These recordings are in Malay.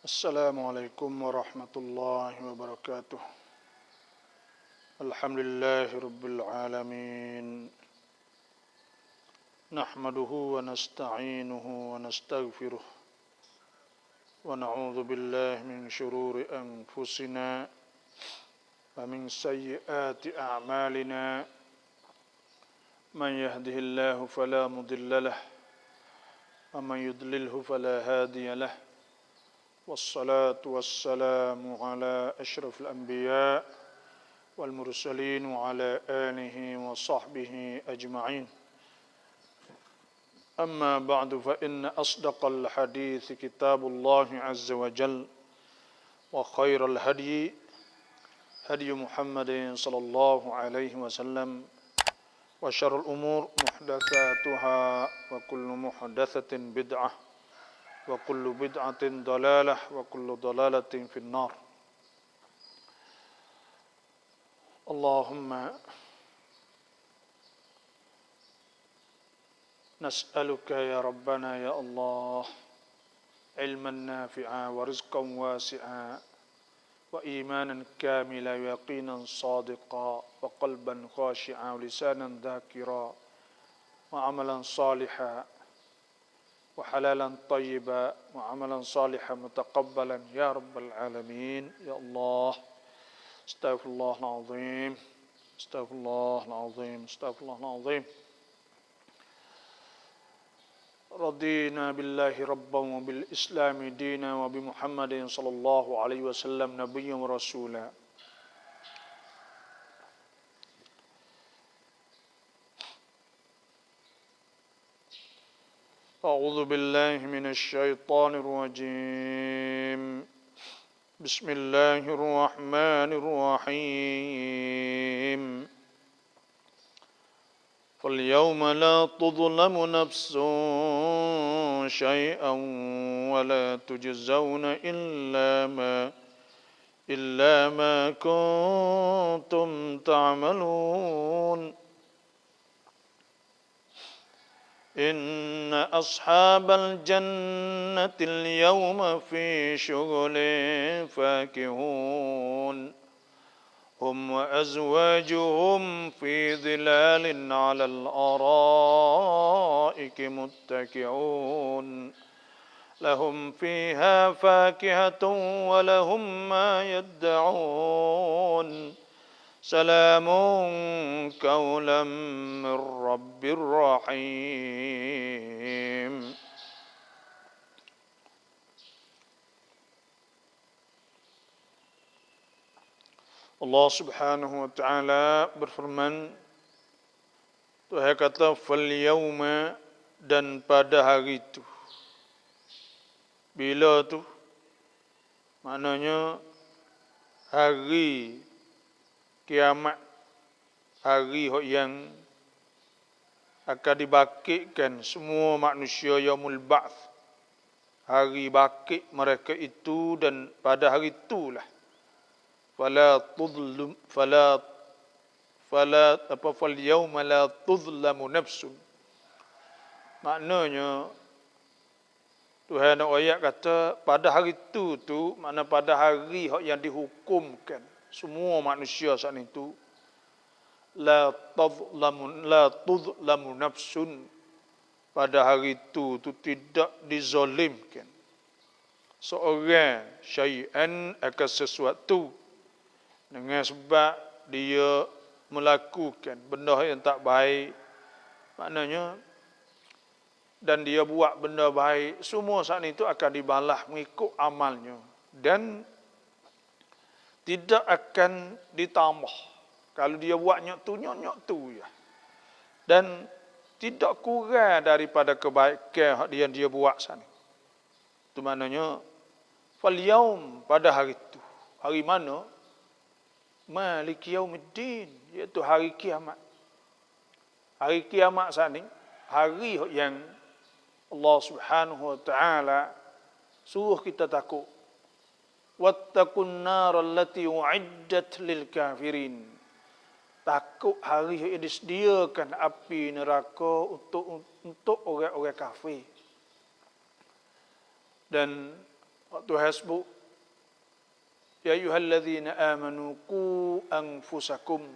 Assalamualaikum warahmatullahi wabarakatuh. Alhamdulillahi rabbil alamin. Nahmaduhu wa nasta'inuhu wa nastaghfiruh. Wa na'udzu billahi min shururi anfusina wa min sayyiati a'malina. Man yahdihillahu fala mudilla lahu wa man yudlilhu fala hadiya lahu. والصلاة والسلام على أشرف الأنبياء والمرسلين وعلى آله وصحبه أجمعين. أما بعد فإن أصدق الحديث كتاب الله عز وجل وخير الهدي هدي محمد صلى الله عليه وسلم وشر الأمور محدثاتها وكل محدثة بدعة وكل بدعة ضلالة وكل ضلالة في النار. اللهم نسألك يا ربنا يا الله علما نافعا ورزقا واسعا وإيمانا كاملا ويقينا صادقا وقلبا خاشعا ولسانا ذاكرا وعملا صالحا وحلالا طيبا وعملا صالحا متقبلا يا رب العالمين يا الله. استغفر الله العظيم استغفر الله العظيم استغفر الله العظيم. رضينا بالله ربا وبالإسلام دينا وبمحمد صلى الله عليه وسلم نبيا ورسولا. أعوذ بالله من الشيطان الرجيم. بسم الله الرحمن الرحيم. فاليوم لا تظلم نفس شيئا ولا تجزون إلا ما كنتم تعملون. إن أصحاب الجنة اليوم في شغل فاكهون هم وأزواجهم في ظلال على الأرائك متكئون لهم فيها فاكهة ولهم ما يدعون سلام قولا من رب رحيم. Allah Subhanahu wa taala berfirman, Tuhan kata fal yauma, dan pada hari itu. Bila tu? Maknanya hari kiamat, hari yang akan dibangkitkan semua manusia, yaumul ba'ts, hari bangkit mereka itu, dan pada hari itulah fal yawma la tuzlamu nafsun. Maknanya Tuhan ayat kata pada hari itu tu, makna pada hari yang dihukumkan semua manusia saat itu, la tuzlamu nafsun, pada hari itu tu tidak dizalimkan seorang syai'an akan sesuatu, dengan sebab dia melakukan benda yang tak baik. Maknanya, dan dia buat benda baik, semua saat itu akan dibalas mengikut amalnya dan tidak akan ditambah. Kalau dia buat nyok tu ya. Dan tidak kurang daripada kebaikan yang dia buat sana. Itu maknanya fal yaum, pada hari itu. Hari mana? Maliki yaumiddin, iaitu hari kiamat. Hari kiamat sana, hari yang Allah Subhanahu wa taala suruh kita takut. Wattaqun nar allati uiddat lil kafirin. Takut hari yang disediakan api neraka untuk orang-orang kafir. Dan Waktu hasbu ya ayyuhalladzina amanu qu anfusakum,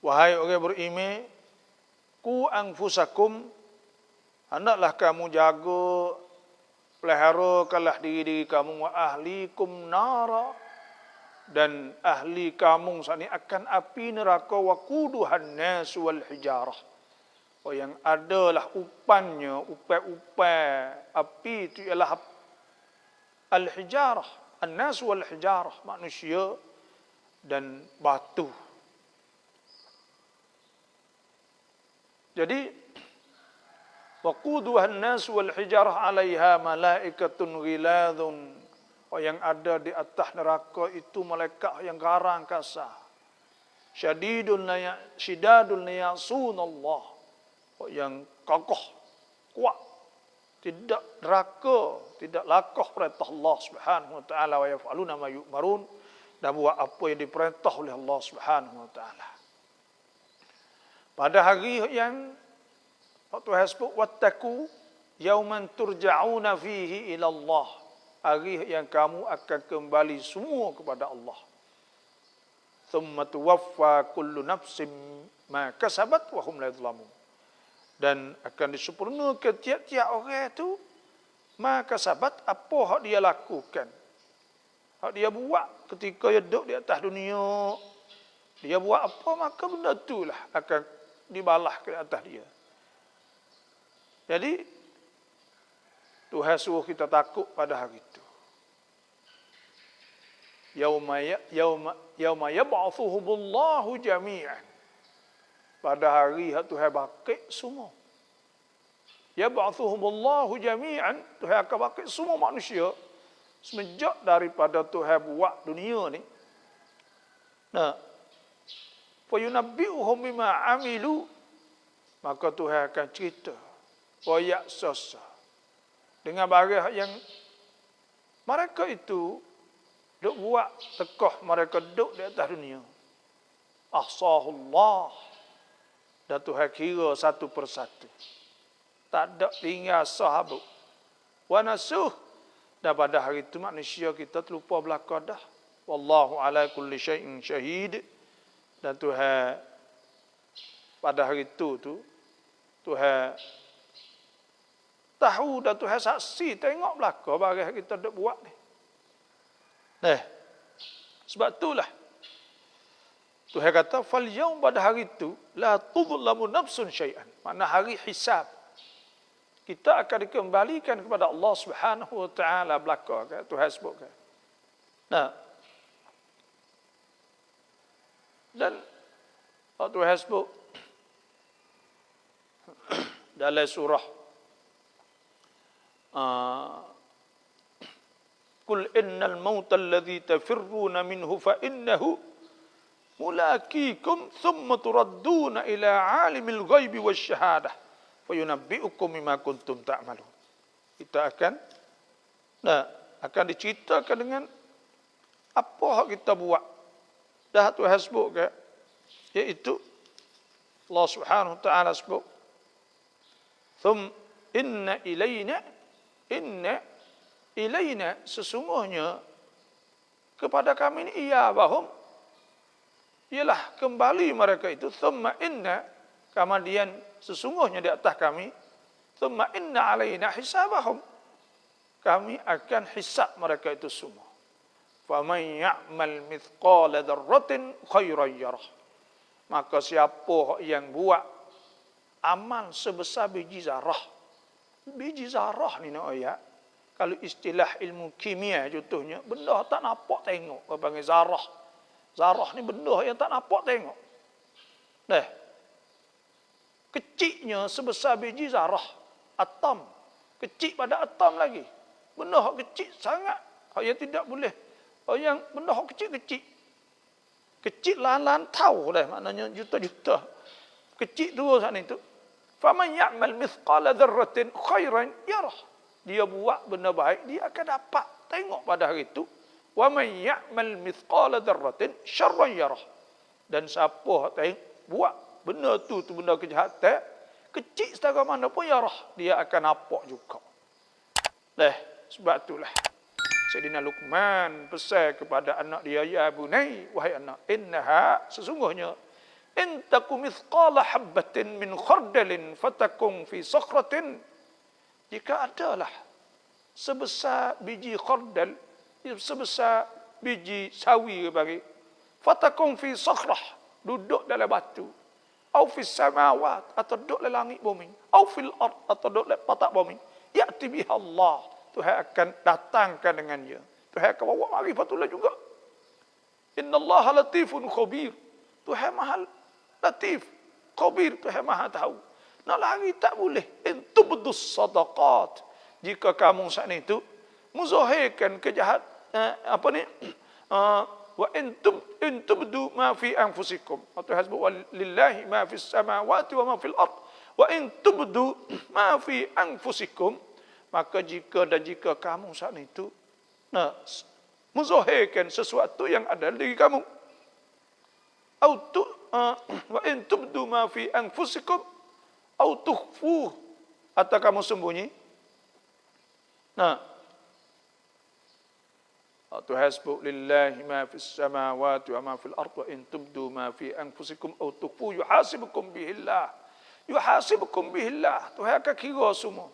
wahai orang beriman, qu anfusakum, hendaklah kamu jaga, peliharakanlah diri kamu, wa ahlikum nara, dan ahli kamu saat ini akan api neraka, wa quduhan nas wal hijarah, yang adalah upannya, upai api itu ialah al hijarah, an-nas wal hijarah, manusia dan batu. Jadi waquduhan nas wal hijarah 'alaiha malaikatun ghiladun, yang ada di atas neraka itu malaikat yang garang kasar, syadidun la ya'sunallah, yang kokoh kuat, tidak neraka, tidak lakoh perintah Allah Subhanahu wa taala, wa yaf'aluna ma yu'marun, dan buat apa yang diperintah oleh Allah Subhanahu wa taala. Pada hari yang waktu hasbuk wattaqu yauman turja'una fihi ila Allah, hari yang kamu akan kembali semua kepada Allah. Thumma tuwaffa kullu nafsin ma kasabat wa hum la yuzlamun, dan akan disempurnakan tiap-tiap orang itu maka sabat apa hak dia lakukan, hak dia buat ketika dia duduk di atas dunia, dia buat apa maka benda itulah akan dibalas ke atas dia. Jadi Tuhan suruh kita takut pada hari itu. Yauma yab'athuhumullahu jami'an, pada hari Tuhan bangkit semua. Yab'athuhumullahu jami'an, Tuhan akan bangkit semua manusia semenjak daripada Tuhan buat dunia ni. Nah, fa yunabbi'uhum bima 'amilu, maka Tuhan akan cerita wa ya'sasa dengan barang yang mereka itu duk buat tekah mereka duk di atas dunia. Ahsahullah, dan Tuhan kira satu persatu, tak ada tinggal sahabat. Wa nasuh, dan pada hari itu manusia kita terlupa belaka dah. Wallahu ala kulli syai'in syahid, dan Tuhan pada hari itu Tuhan tahu, dan Tuhan saksi tengok belaka barang kita duk buat ni. Nah, sebab itulah Tuhan kata fal yaum, pada hari itu la tudlamu nafsun syai'an, makna hari hisab. Kita akan dikembalikan kepada Allah Subhanahu wa taala belaka, Tuhan sebutkan. Nah, dan Tuhan sebut dalam surah Qul innal mauta alladhi tafirruna minhu fa innahu mulaqikum thumma turadduna ila alimil ghaibi wasyahadah fa yunabbi'ukum bima kuntum ta'malun. Kita akan diceritakan dengan apa yang kita buat. Dah Tuhan sebut ke, iaitu Allah Subhanahu wa taala sebut inna ilaina, sesungguhnya kepada kami ini iyabahum, ialah kembali mereka itu. Thumma inna, kemudian sesungguhnya di atas kami. Thumma inna alaina hisabahum, kami akan hisab mereka itu semua. Faman ya'mal mithqala dzarratin khairan yarah, maka siapa yang buat amal sebesar biji zarah. Biji zarah ni nak ayat, kalau istilah ilmu kimia contohnya, benda tak nampak tengok, apa panggil zarah. Zarah ni benda yang tak nampak tengok. Nah, kecilnya sebesar biji zarah, atom. Kecil pada atom lagi. Benda yang kecil sangat, yang tidak boleh, yang benda yang kecil-kecil. Kecil lantau dah, maknanya juta-juta. Kecil dua saat itu. Faman ya'mal mithqala dzarratin khairan yarah, dia buat benda baik, dia akan dapat tengok pada hari itu. Wa man ya'mal mithqala dzarratin syarran yarah, dan siapa buat benda tu benda kejahatan, kecil setara mana pun yarah, dia akan nampak juga. Sebab itulah Sayyidina Luqman pesan kepada anak dia, ya bunai, wahai anak, innaha, sesungguhnya, in takum mithqala habbatin min khardalin fatakum fi sakhratin, jika adalah sebesar biji khardal, sebesar biji sawi bagi, fatakum fi sakhrah, duduk dalam batu, au fis samawat, atau duduk dalam langit bumi, au fil ard, atau duduk dalam patak bumi, ya'ti biha Allah, Tuhan akan datangkan dengannya. Tuhan akan bawa mari patutlah juga. Innallaha latifun khabir. Tuhan maha latif, khabir, Tuhan maha tahu. Nak lari tak boleh. Intubdus sadaqat. Jika kamu saat itu muzahirkan kejahat apa ni? Wa intubdu ma fi anfusikum. Tuhan sebut walillahi ma fis samawati wa ma fil ard. Wa intubdu ma fi anfusikum, maka jika kamu saat itu muzahirkan sesuatu yang ada di diri kamu, wa in tubdu ma fi anfusikum au tukhfuh, atau kamu sembunyi. Tuhan sebut lillahi ma fis samawati wa ma fil ard, wa in tubdu ma fi anfusikum au tukhfuh yuhasibukum bihillah. Yuhasibukum bihillah. Tuhan akan kira semua.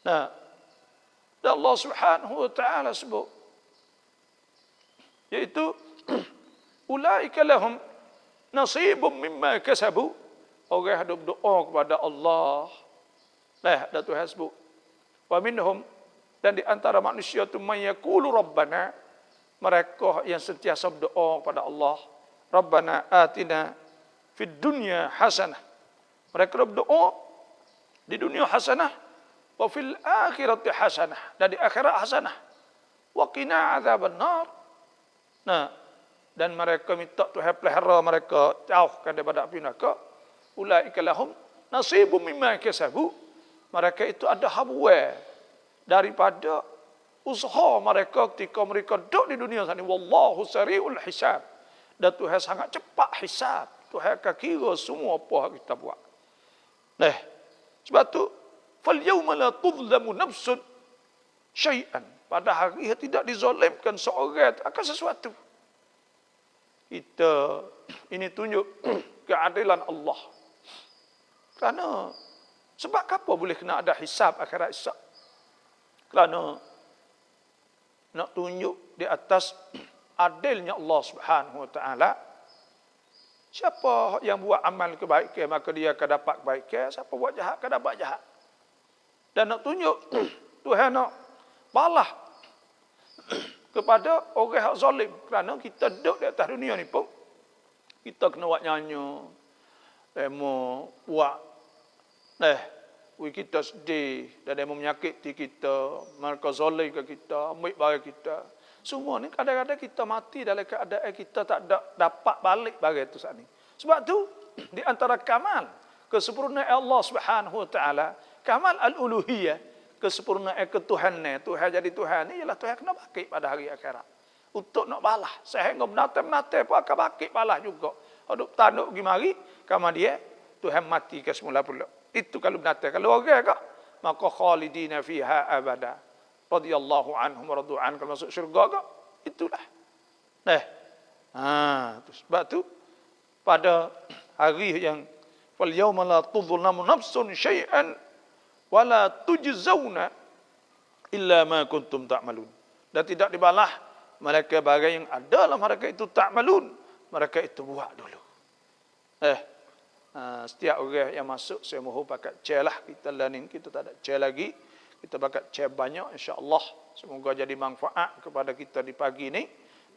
Dan Allah Subhanahu wa taala sebut, yaitu ulaika lahum nasibum mimma kasabu, orang yang berdoa kepada Allah. Dan Tuhan sebut, wa minhum, dan di antara manusia itu man yaqulu rabbana, mereka yang sentiasa berdoa kepada Allah, rabbana atina fid dunya hasanah, mereka berdoa di dunia hasanah, wa fil akhirati hasanah, dan di akhirat hasanah, wa qina azaban nar. Dan mereka minta Tuhan pelihara mereka jauhkan daripada api neraka. Ulaika lahum nasibum mimma kasabu, mereka itu ada habuan daripada usaha mereka ketika mereka duduk di dunia sana. Wallahu sari'ul hisab, dan Tuhan sangat cepat hisab. Tuhan akan kira semua apa kita buat. Sebab tu فَالْيَوْمَ لَا تُظْلَمُ نَفْسٌ شَيْئًا, pada hari tidak dizalimkan seorang akan sesuatu. Kita ini tunjuk keadilan Allah. Kerana sebab apa boleh kena ada hisab, akhirat hisab? Kerana nak tunjuk di atas adilnya Allah Subhanahu wa taala. Siapa yang buat amal kebaikan maka dia akan dapat kebaikan, siapa buat jahat akan dapat jahat. Dan nak tunjuk Tuhan nak balas kepada orang yang zalim. Kerana kita duduk di atas dunia ni pun, kita kena buat nyanyi, demo buat, kita sedih, dan demo menyakiti kita, mereka zalim ke kita, ambil barang kita. Semua ni kadang-kadang kita mati dalam keadaan kita tak dapat balik barang itu saat ni. Sebab tu di antara kamal kesempurnaan Allah Subhanahu wa taala, kamal al-uluhiyah, kesempurnaan ketuhanan, Tuhan jadi Tuhan ni ialah Tuhan kena bangkit pada hari akhirat untuk nak balas. Sehingga menata-menata pun akan bangkit balas juga. Hidup tanduk pergi mari, kama dia Tuhan mati ke semula pula. Itu kalau menata. Kalau orang kak, maka khalidina fiha abada. Radiyallahu anhum wa radu an, kalau masuk syurga kak, itulah. Sebab tu pada hari yang fal yauma la tudhlamu nafsun syai'an wala tujzauna illa ma kuntum ta'malun, dan tidak dibalah mereka barang yang ada dalam mereka itu ta'malun, mereka itu buat dulu. Setiap orang yang masuk saya mohon pakat chair lah, kita learning, kita tak ada chair lagi, kita pakat chair banyak insya-Allah. Semoga jadi manfaat kepada kita di pagi ni,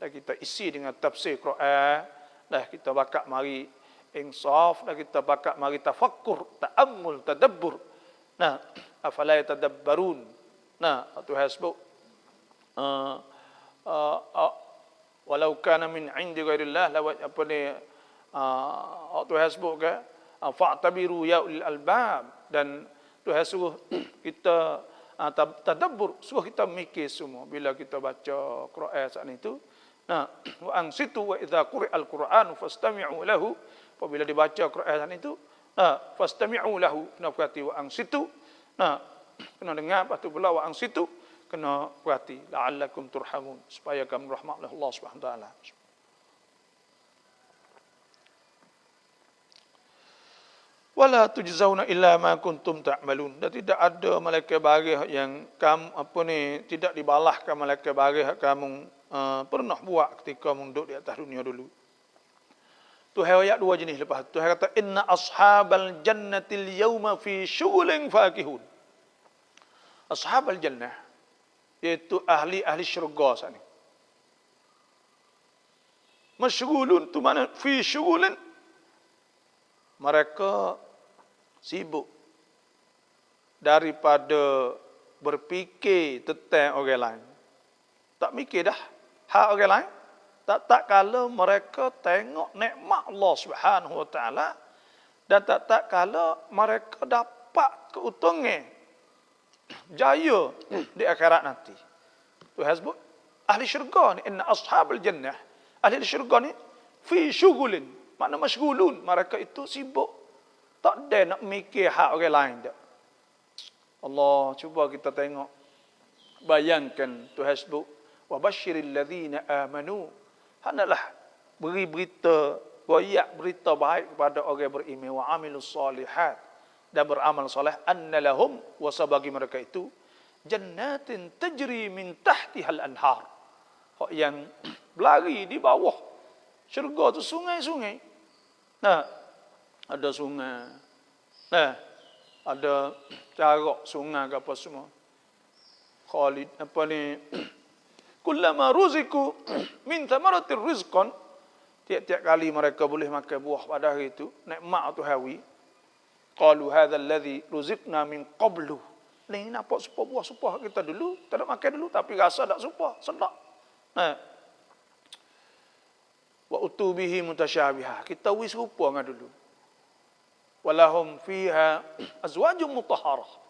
dan kita isi dengan tafsir Quran, dan kita bakat mari insaf, dan kita bakat mari tafakkur, ta'ammul, tadabbur. Afala yatadabbarun. Tuhan sebut walau kana min indi ghairillah lawat apa ni, Tuhan sebut ke fa'tabiru ya ulil albab, dan Tuhan suruh kita tadabbur, suruh kita mikir semua bila kita baca Quran saat itu. Wa ansitu wa idza quri'al Qur'an fastami'u lahu, apabila dibaca Quran saat itu fastami'u lahu, kena perhati wa ansitu, kena dengar, lepas tu pula wa ansitu, kena perhati, la'allakum turhamun, supaya kamu rahmat oleh Allah Subhanahu wa taala. Wala tujzauna illa ma kuntum ta'malun. Dan tidak ada malaikat barih yang kamu tidak dibalahkan malaikat barih kamu pernah buat ketika duduk di atas dunia dulu. Tuhan ayat dua jenis lepas. Tuhan kata inna ashabal jannatil yawma fi syughulin fakihun. Ashabal jannah iaitu ahli syurga sana. Masyghulun tu mana fi syughulin, mereka sibuk daripada berfikir tentang orang lain. Tak mikir dah hak orang lain. Tak kala mereka tengok nikmat Allah Subhanahu wa taala, dan tak kala mereka dapat keuntungan jaya di akhirat nanti. Tu hasbut ahli syurga ni, inna ashabul jannah, ahli syurga ni fi syughulin, makna masyghulun, mereka itu sibuk, tak ada nak mikir hak orang lain dak. Allah, cuba kita tengok, bayangkan tu hasbut wa basyiril ladzina amanu, hendaklah beri berita, royak berita baik kepada orang beriman, wa amilus solihat, dan beramal soleh, anna lahum, wasa bagi mereka itu, jannatin tajri min tahtihal anhar, yang berlari di bawah syurga tu sungai-sungai. Nah, ada sungai. Nah, ada carok sungai ke apa semua. Khalid apa ni? Kullama ruziku min thamaratir rizqan, tiap-tiap kali mereka boleh makan buah pada hari itu, nikmat tu hawi. Qalu hadza alladhi ruziqna min qablu. Ni nampak supa buah supa kita dulu, tak ada makan dulu tapi rasa tak supa, sedap. Nah. Wa utubihi mutasyabiha. Kita wis rupa dengan dulu. Walahum fiha azwajum mutahharah.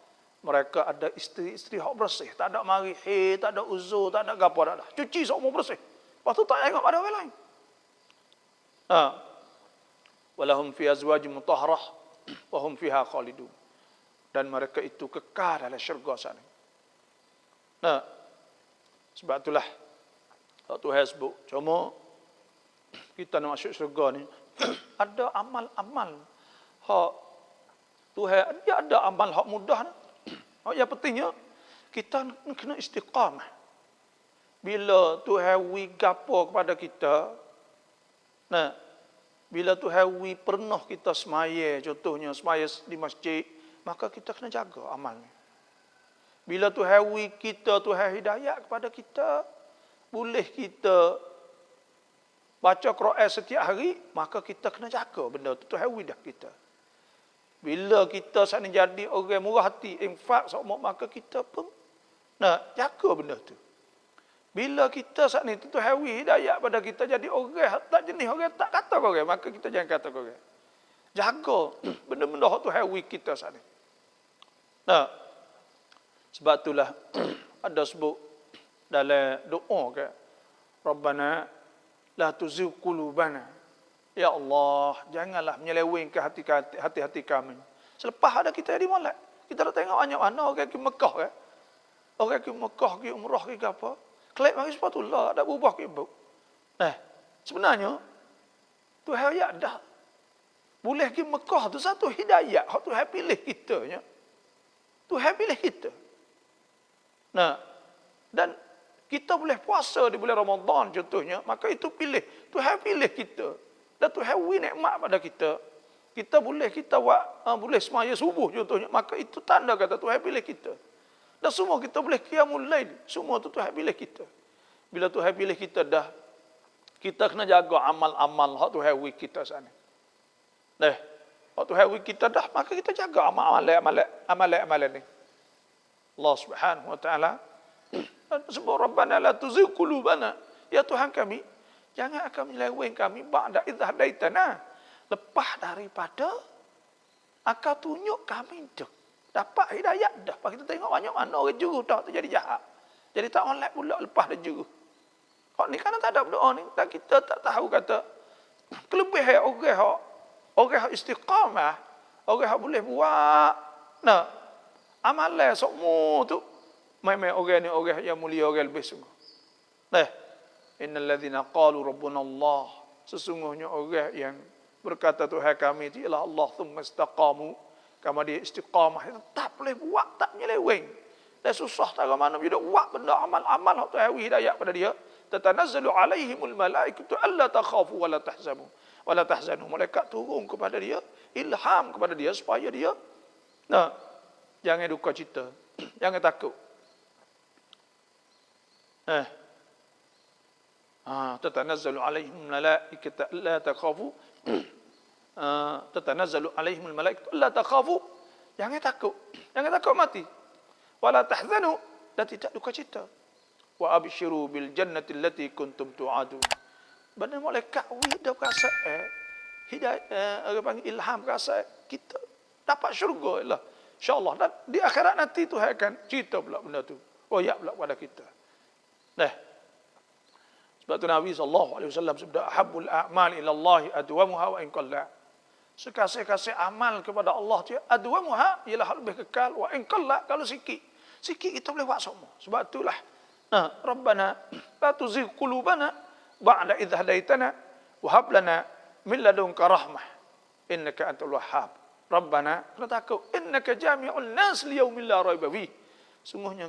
Mereka ada isteri-isteri hak bersih, tak ada mari, tak ada uzur, tak ada gapo dah. Cuci semua bersih. Lepas tu tak tengok pada orang lain. Walahum fiha azwajum mutahharah wa hum fiha khalidun. Dan mereka itu kekal dalam syurga sana. Nah, sebab itulah waktu hasbuk, cuma kita nak masuk syurga ni ada amal-amal hak Tuhan, dia ada amal hak mudah ni. Yang pentingnya kita kena istiqamah. Bila Tuhan wi gapo kepada kita, nah, bila Tuhan wi pernah kita semaya, contohnya semaya di masjid, maka kita kena jaga amalnya. Bila Tuhan wi kita, Tuhan hidayat kepada kita, boleh kita baca Quran setiap hari, maka kita kena jaga benda tu. Tuhan wi dah kita. Bila kita sana jadi orang murah hati, infak semua, maka kita pun nak jaga benda tu. Bila kita saat ni Tuhan wi hidayat pada kita jadi orang tak jenis orang tak kata orang, maka kita jangan kata orang. Jaga benda-benda hak Tuhan wi kita saat ni. Nah, sebab itulah ada sebut dalam doa ke, Rabbana la tuzigh qulubana. Ya Allah, janganlah menyelewengkan hati-hati kami. Selepas ada kita di molek, kita dah tengok banyak mana orang ke Mekah ke. Orang ke Mekah ke umrah ke apa. Kelak mari sepatutlah ada berubah ke ibu. Sebenarnya Tuhan ayat dah. Boleh ke Mekah tu satu hidayah, hak Tuhan pilih kita nya. Tuhan pilih kita. Nah, dan kita boleh puasa di bulan Ramadan contohnya, maka itu pilih. Tuhan pilih kita. Dan Tuhan wi nikmat pada kita. Kita boleh boleh semaya subuh contohnya, maka itu tanda kata Tuhan pilih kita. Dan semua kita boleh qiyamul lail, semua tu Tuhan pilih kita. Bila Tuhan pilih kita dah, kita kena jaga amal-amal hak Tuhan wi kita sana. Hak Tuhan wi kita dah, maka kita jaga amal-amal ni. Allah Subhanahu wa taala sebut Rabbana la tuzigh qulubana, ya Tuhan kami, jangan akan menyeleweng kami ba'da idh hadaitana, lepas daripada Engkau tunjuk kami dah dapat hidayat dah. Lepas kita tengok banyak mana orang juru dah terjadi jahat. Jadi tak online pula lepas dia juru. Hak ni kan tak ada berdoa ni, dan kita tak tahu kata kelebihan orang hak istiqamah, orang hak boleh buat amalan semua tu, Mai orang ni orang yang mulia, orang lebih sungguh. Nah, innal ladzina qalu rabbuna Allah, sesungguhnya orang yang berkata Tuhan kami itu ialah Allah, thumma istaqamu, kama dia istiqamah, tetap boleh buat, tak nyeleweng. Dan susah tak ke mana dia buat benda amal-amal Tuhan hidayah pada dia. Tatanazzalu alaihimul malaikatu alla takhafu wa la tahzanu. Wa la tahzanu. Malaikat turun kepada dia, ilham kepada dia supaya dia jangan duka cita, jangan takut. Tatanazzalu alaihimul malaikatu alla takhafu. Tatanazzalu alaihimul malaikatu alla takhafu. Jangan takut mati. Wala tahzanu, dan tidak duka cita. Wa abshiru bil jannati allati kuntum tu'adun. Benar malaikat hidup rasa hidayah, orang panggil ilham rasa kita dapat syurga lah. Insya-Allah, dan di akhirat nanti Tuhan akan cerita pula benda tu. Royak pula pada kita. Nah. Sebab tu Nabi sallallahu alaihi wasallam sabda ahabbul a'mal ila Allah adwamuha wa in qalla. Sekasih-kasih amal kepada Allah tu adwamuha ialah lebih kekal, wa in qalla, kalau sikit kita boleh buat semua. Sebab itulah Rabbana la tuzigh qulubana ba'da idh hadaitana wa hab lana min ladunka rahmah innaka antal wahhab. Rabbana, kena takut, innaka jami'un nas liyaumin la raiba fi. Sungguhnya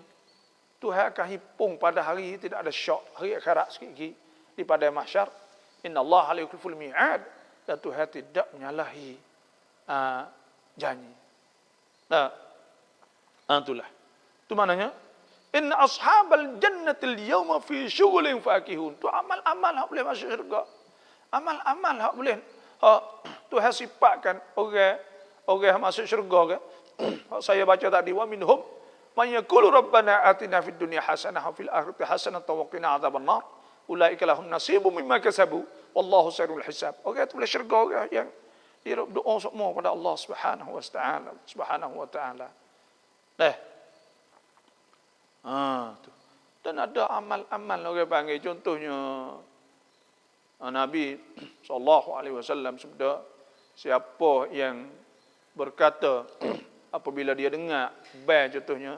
Tuhan akan hipung pada hari tidak ada syak, hari akhirat sikit lagi di padang mahsyar. Innallaha la yukhliful mi'ad, dan Tuhan tidak menyalahi janji. Itulah. Itu maknanya inna ashabal jannatil yawma fi syughulin fakihun. Tu amal-amal hak boleh masuk syurga. Amal-amal hak boleh Tuhan sifatkan orang masuk syurga ke. Saya baca tadi, wa minhum man yaqulu rabbana atina fid dunya hasanah wa fil akhirati hasanah wa qina adzabannar. Ulaika lahum nasibun mimma kasabu wallahu sari'ul hisab. Orang itu boleh syurga, orang yang dia doa semua kepada Allah Subhanahu wa taala. Tu. Dan ada amal-amal orang panggil, contohnya Nabi sallallahu alaihi wasallam sabda, siapa yang berkata apabila dia dengar contohnya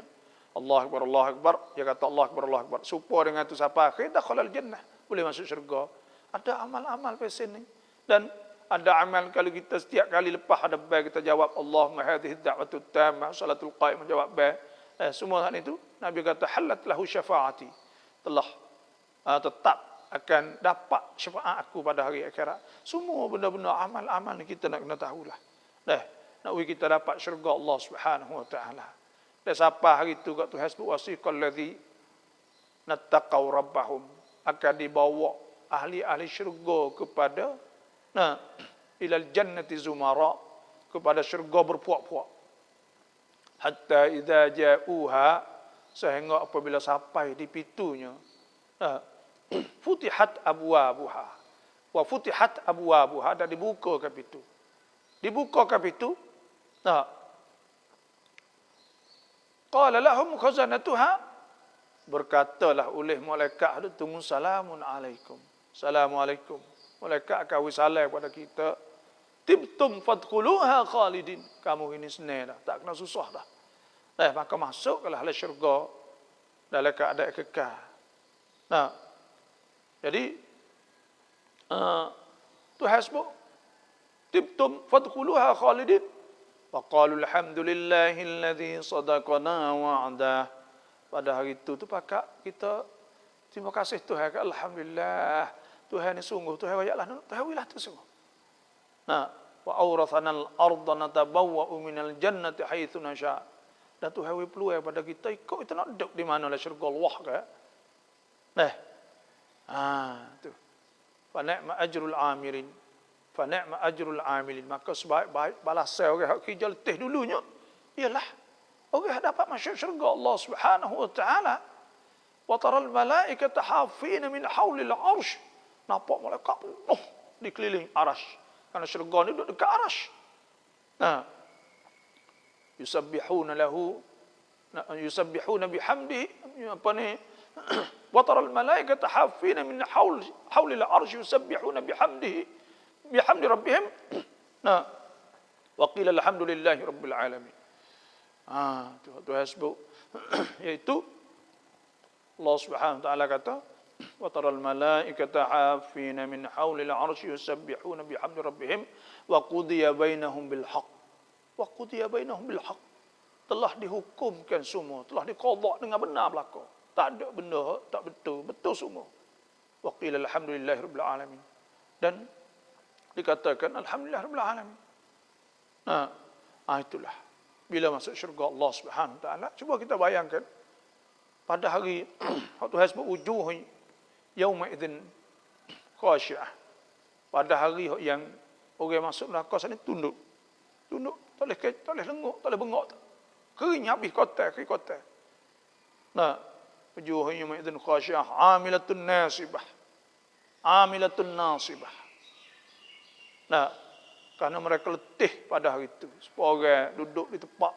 Allah Akbar, dia kata Allah Akbar, supaya dengan itu siapa kita khalal jannah, boleh masuk syurga. Ada amal-amal pesen ni. Dan ada amal kalau kita setiap kali lepas ada kita jawab Allahumma hadhihi da'watut tammah salatul qaimah, jawab semua hal itu Nabi kata halat lahu syafaati, telah tetap akan dapat syafaat aku pada hari akhirat. Semua benda-benda amal-amal ni kita nak kena tahulah. Nak kita dapat syurga Allah Subhanahu wa taala. Dan siapa hari itu kat Tuhan sebut wasiqal ladzi nattaqau rabbahum, akan dibawa ahli-ahli syurga kepada ilal jannati zumara, kepada syurga berpuak-puak. Hatta idza ja'uha, sehingga apabila sampai di pintunya, futihat abwabuha wa futihat abwabuha, dan dibuka ke pintu. Qala lahum khazanatuha, berkatalah oleh malaikat itu, tunggu salamun alaikum. Assalamualaikum. Malaikat akan salam kepada kita. Tibtum fadkhuluha khalidin. Kamu ini senang dah, tak kena susah dah. Maka masuklah ke syurga dalam keadaan kekal. Jadi Tuhan sebut tibtum fadkhuluha khalidin wa qalu alhamdulillahilladzi sadaqana wa'dah. Pada hari itu pakak kita terima kasih Tuhan, alhamdulillah Tuhan ni sungguh, Tuhan wayaklah, Tuhan wilah tu sungguh. Wa awrathana al-ardha natabawwa'u minal jannati haitsu nasha. Dan Tuhan wi peluang pada kita ikut kita nak duduk di mana lah syurga Allah ke. Tu. Fa ni'ma ajrul amirin. Fa ni'ma ajrul amilin. Maka sebaik-baik balasan orang hak kerja letih dulunya ialah orang dapat masuk syurga Allah Subhanahu wa taala. Wa taral malaikata hafina min haulil arsh. Nampak malaikat penuh dikeliling arasy. Karena syurga ni duduk dekat arasy. Yusabbihuna lahu, yusabbihuna bihamdihi, apa ni? Wa taral malaikata hafina min haulil arsh yusabbihuna bihamdihi, bihamdi rabbihim. Wa qila alhamdulillahi rabbil alamin. Tuhan sebut iaitu Allah Subhanahu wa taala kata, "Wa taral malaikata 'afina min haulil 'arsy yusabbihuna bihamdi rabbihim wa qudiya bainahum bil haqq." Wa qudiya bainahum bil haqq. Telah dihukumkan semua, telah diqadha dengan benar belaka. Tak ada benda tak betul, betul semua. Wa qila alhamdulillahirabbil alamin. Dan dikatakan alhamdulillahirabbil alamin. Itulah bila masuk syurga Allah Subhanahu wa taala. Cuba kita bayangkan pada hari waktu hasbu wujuh yauma idzin khashi'ah. Pada hari yang orang masuk neraka sana tunduk. Tunduk, tak boleh lenguk, tak boleh bengok. Kering habis kotak, kering kotak. Wujuh yauma idzin khashi'ah, 'amilatun nasibah. 'Amilatun nasibah. Karena mereka letih pada hari itu. Seorang duduk di tempat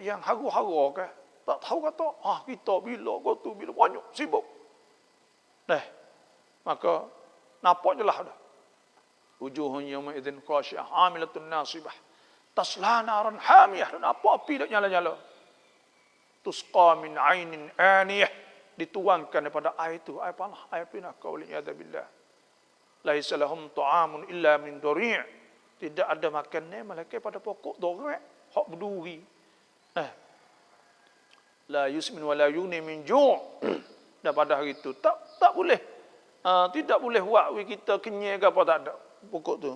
yang haru-haru kan. Tak tahu kata, kita bila, tu bila, banyak, sibuk. Maka nampak je lah dah. Wujuhun yawma idzin khashi'ah, 'amilatun nasibah. Tasla naran hamiyah. Dan apa api dak nyala-nyala. Tusqa min 'ainin aniyah. Dituangkan daripada air itu, air panah, air pinaka waliyadzubillah. Laisa lahum ta'amun illa min dari'. Tidak ada makannya melainkan pada pokok dorek hak berduri. La yusmin wa la yughni min ju'. Dan pada hari itu tak boleh tidak boleh buat kita kenyang ke apa, tak ada pokok tu.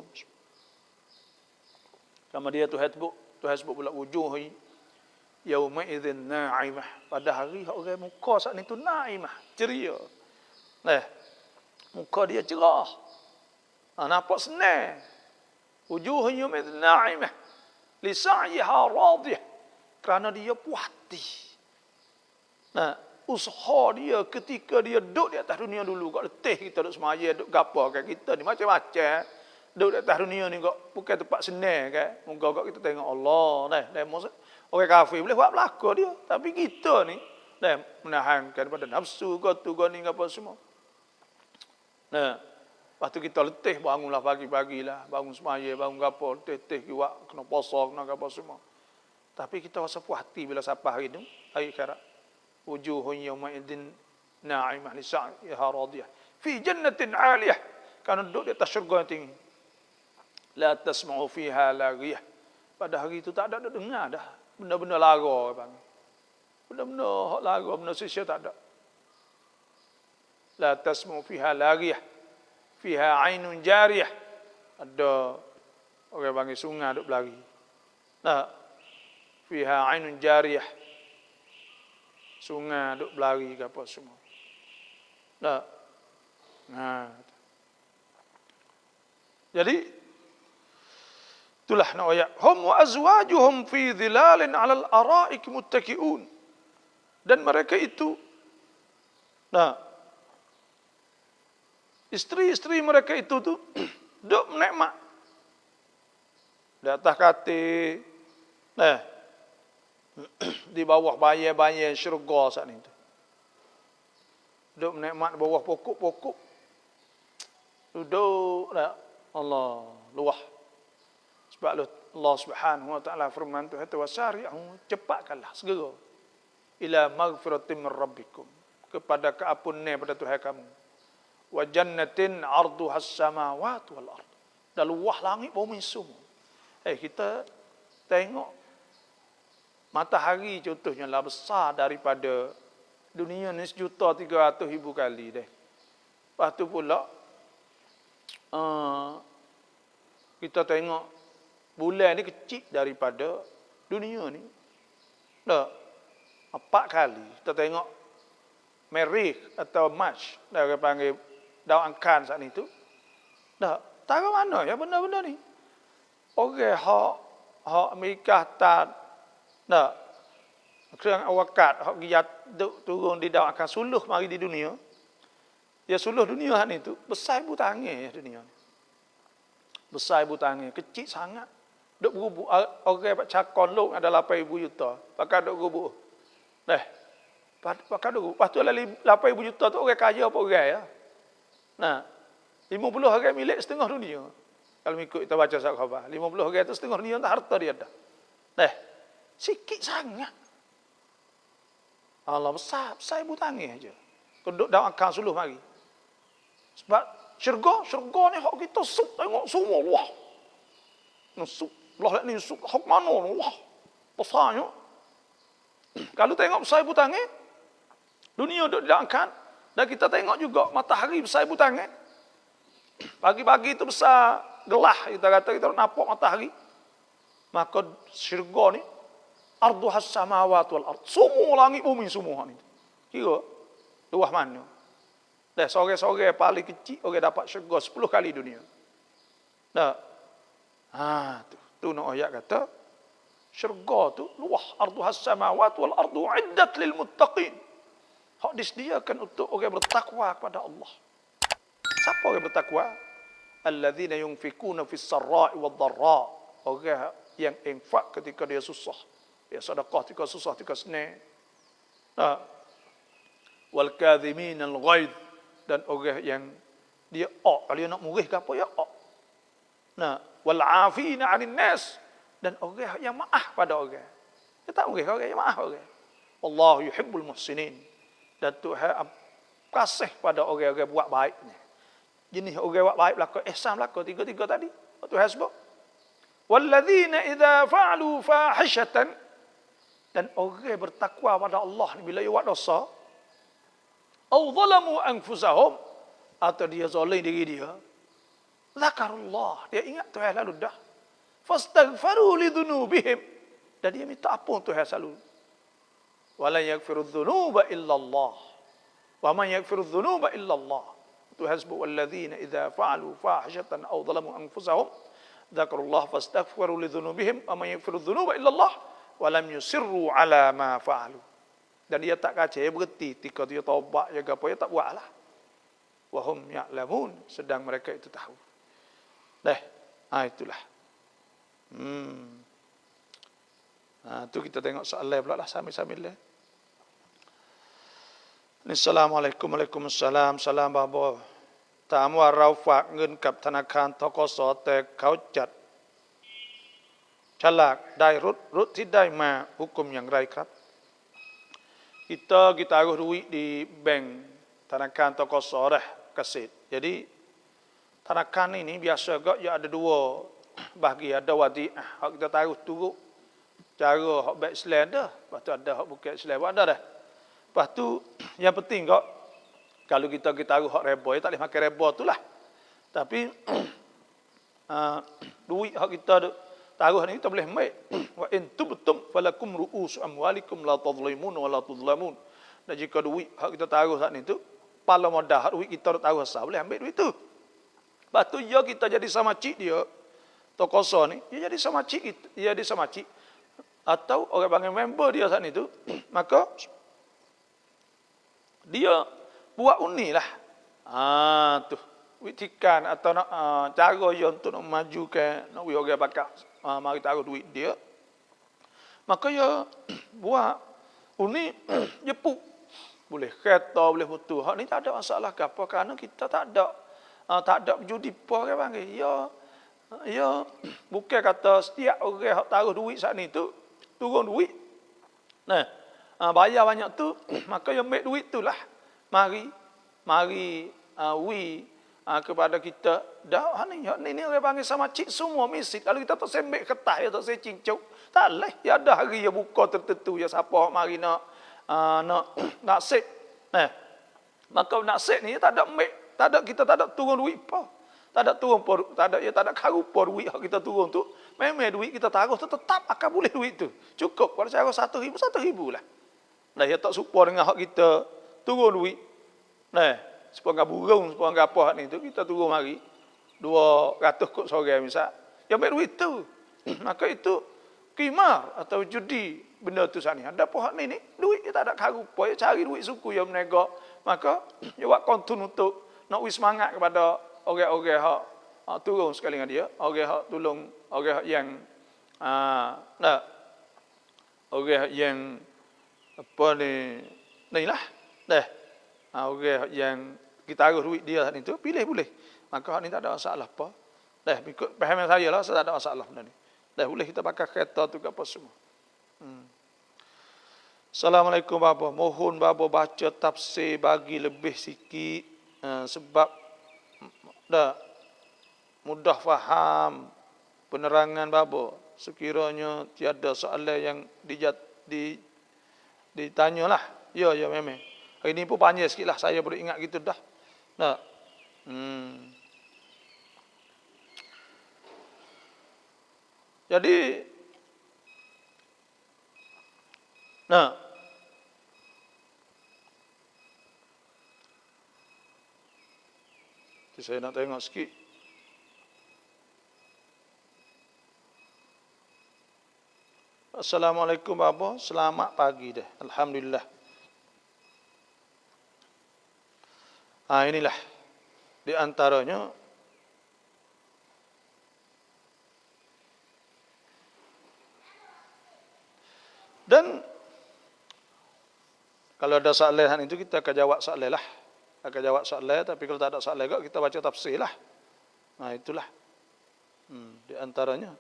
Sama dia tu hasbuk pula wujuh yauma idzin na'imah. Pada hari orang muka saat itu na'imah, ceria. Muka dia cerah. Nampak senang. Wujuhun yawmidhin na'imah li sa'yiha radiyah. Kerana dia puas hati. Usaha dia ketika dia duduk di atas dunia dulu, kok letih kita duduk semaya, duduk gapo kan kita ni macam-macam. Duduk di atas dunia ni kok bukan tempat senang kan. Moga kita tengok Allah orang kafir boleh buat belaka dia, tapi kita ni menahankan pada nafsu tu ni apa semua. Lepas tu kita letih, bangunlah pagi-pagi lah. Bangun semaya, bangun kapal, letih kiwak, kena puasa, kena apa semua. Tapi kita rasa puas hati bila sampai hari itu, hari akhirat. Wujuhun yawma idzin na'imah li sa'iha radiyah. Fi jannatin 'aliyah. Kerana duduk di atas syurga yang tinggi. La tasma'u fiha laghiyah. Pada hari itu tak ada dengar dah. Benda-benda lara. Benda-benda hak lara, benda sia-sia tak ada. La tasma'u fiha laghiyah. Fiha ainun jariyah. Ada orang panggil sungai duk berlari. Fiha ainun jariyah. Sungai duk berlari ke apa semua. Jadi itulah nak ayat. Hum wa azwajuhum fi dhilalin 'alal ara'ik muttaki'un. Dan mereka itu isteri-isteri mereka itu tu duk menikmat di atas katil, di bawah bayar-bayar syurga saat itu. Duk menikmat di bawah pokok-pokok. Duduk Allah luah. Sebab Allah Subhanahu wa taala firman tu, "Wasari'u, cepatkanlah segera ila maghfiratin min rabbikum, kepada keampunan pada Tuhan kamu. Wa jannatin 'arduha as-samawati wal ard." Dan luah langit bumi semua. Kita tengok matahari contohnya lah besar daripada dunia ni 1.300.000 kali deh. Lepas tu pula kita tengok bulan ni kecil daripada dunia ni. 4 kali. Kita tengok Merikh atau March, dah panggil daun angkan saat itu. Tahu mana ya benda-benda ni? Orang hak Amerika tak kerang awakat hak giat turun di daun angkan suluh mari di dunia. Ya suluh dunia ni tu besar ibu tangan ya dunia ni. Besar ibu tangan, kecil sangat. Duk berubuk orang pak cakon lok ada 8,000 juta. Pakai duk berubuk. Pakai duk. Lepas tu 8,000 juta tu orang kaya apa orang ya. 50 orang milik setengah dunia. Kalau ikut kita baca surat khabar, 50 orang tu setengah dunia tak harta dia dah. Sikit sangat. Allah besar ibu tangis aja. Keduk dalam akal suluh mari. Sebab syurga ni hak kita suk tengok semua Allah. Nusuk Allah ni suk hak mana Allah. Besarnya. Kalau tengok besar ibu tangis, dunia duduk dalam akal, dan kita tengok juga matahari besar ibu tangis. Pagi-pagi itu besar gelah kita kata kita nampak matahari. Maka syurga ni arduhas samawati wal ard. Semua langit bumi semua ni. Kira luas mana? Dah sore-sore paling kecil orang dapat syurga 10 kali dunia. Dah. Tu nak ayat kata syurga tu luas arduhas samawati wal ardu iddat lil muttaqin. Hak disediakan untuk orang bertakwa kepada Allah. Siapa orang bertakwa? Alladzina yunfikuna fis sarra'i wad dharra. Orang yang infak ketika dia susah. Dia sedekah ketika susah, ketika senang. Wal kadhimin al ghaid, dan orang yang dia kalau dia nak murih ke apa ya wal afina 'anil nas, dan orang yang maaf pada orang. Dia tak murih orang yang maaf orang. Wallahu yuhibbul muhsinin. Dan Tuhan kasih pada orang-orang buat baik ni. Jenis orang buat baik belaka ihsan belaka tiga-tiga tadi. Tuhan sebut. Walladzina idza fa'alu fahishatan, dan orang bertakwa pada Allah bila dia buat dosa, au zalamu anfusahum, atau dia zalim diri dia, zakarullah, dia ingat Tuhan lalu dah, fastaghfaru lidzunubihim, dan dia minta ampun Tuhan selalu. Wala yaghfirudz dzunuba illallah, wa man yaghfirudz dzunuba illallah. Tuhan sebut walladzina idza fa'alu fahishatan aw zalamu anfusahum dzakarullah fastaghfiru lidzunubihim wa man yaghfirudz dzunuba illallah wa lam yusirru ala ma fa'alu. Dan dia tak kacau, berhenti ketika dia taubat jaga apa dia tak buatlah. Wa hum ya'lamun, sedang mereka itu tahu. Itulah. Tu kita tengok soalan pula lah sambil-sambil lah. Assalamualaikum, waalaikumsalam, salam babo. ถามว่าเราฝากเงินกับธนาคารธกสแต่เขาจัดฉลากได้รถที่ได้มาhukumอย่างไรครับ kita taruh duit di bankธนาคารธกสdah Kesit. Jadi thanakan ini biasa gak ya ada dua bahagi, ada wadiah hak kita taruh turut cara hak baik Islam dah, lepas tu ada hak bukan Islam ada dah. Lepas tu yang penting kok kalau kita taruh hak reba, tak boleh makan reba tu lah. Tapi duit hak kita taruh ni kita boleh ambil. Wa in tubtum falakum ru'us amwalikum la tadhlimun wa la tudhlamun. Dan jika duit hak kita taruh saat ni tu, pala modal hak duit kita taruh asal, boleh ambil duit tu. Lepas tu ya kita jadi sama cik dia, Tokoso ni, dia jadi sama cik kita, dia jadi sama cik. Atau orang panggil member dia saat ni tu, maka dia buat uni lah. Tu witikan atau nak cara dia untuk nak majukan nak orang bakal mari taruh duit dia. Maka dia buat uni jepuk. Boleh kereta, boleh motor. Hak ni tak ada masalah ke apa, kerana kita tak ada judi apa orang panggil. Ya bukan kata setiap orang hak taruh duit saat ni tu turun duit. Bayar banyak tu, maka yang ambil duit tu lah. Mari kepada kita dah ni orang panggil sama cik semua misi. Kalau kita tak sembek kertas ya tak saya cincuk, tak leh ya ada hari ya buka tertentu ya siapa mari nak set. Maka nak set ni tak ada ambil, kita tak ada turun duit apa. Tak ada turun tak ada karupa duit kita turun tu. Memang duit kita taruh tu tetap akan boleh duit tu. Cukup kalau saya 1,000 lah. Ya tak serupa dengan hak kita turun duit. Sepuluh burung, sepuluh apa ni tu kita turun mari 200 kot sore misal. Yang ambil duit tu. Maka itu qimar atau judi benda tu sana. Ada apa hak ni duit dia tak ada karupa, dia cari duit suku yang menega. Maka dia buat kontun untuk nak wis semangat kepada orang-orang hak turun sekali dengan dia, orang hak tolong, orang hak yang orang yang apa ni lah. Orang yang kita taruh duit dia ni tu pilih boleh. Maka hak ni tak ada masalah apa. Ikut pahaman saya lah, saya tak ada masalah benda ni. Boleh kita pakai kereta tu ke apa semua. Assalamualaikum bapa. Mohon bapa baca tafsir bagi lebih sikit sebab dah mudah faham penerangan bapa. Sekiranya tiada soalan yang ditanyalah. Ya memang. Hari ni pun panjang sikitlah saya baru ingat gitu dah. Nah. Jadi saya nak tengok sikit. Assalamualaikum bapa, selamat pagi dah. Alhamdulillah. Inilah di antaranya dan kalau ada soalan itu kita akan jawab soalan lah. Akan jawab soalan, tapi kalau tak ada soalan juga kita baca tafsir lah. Itulah. Di antaranya.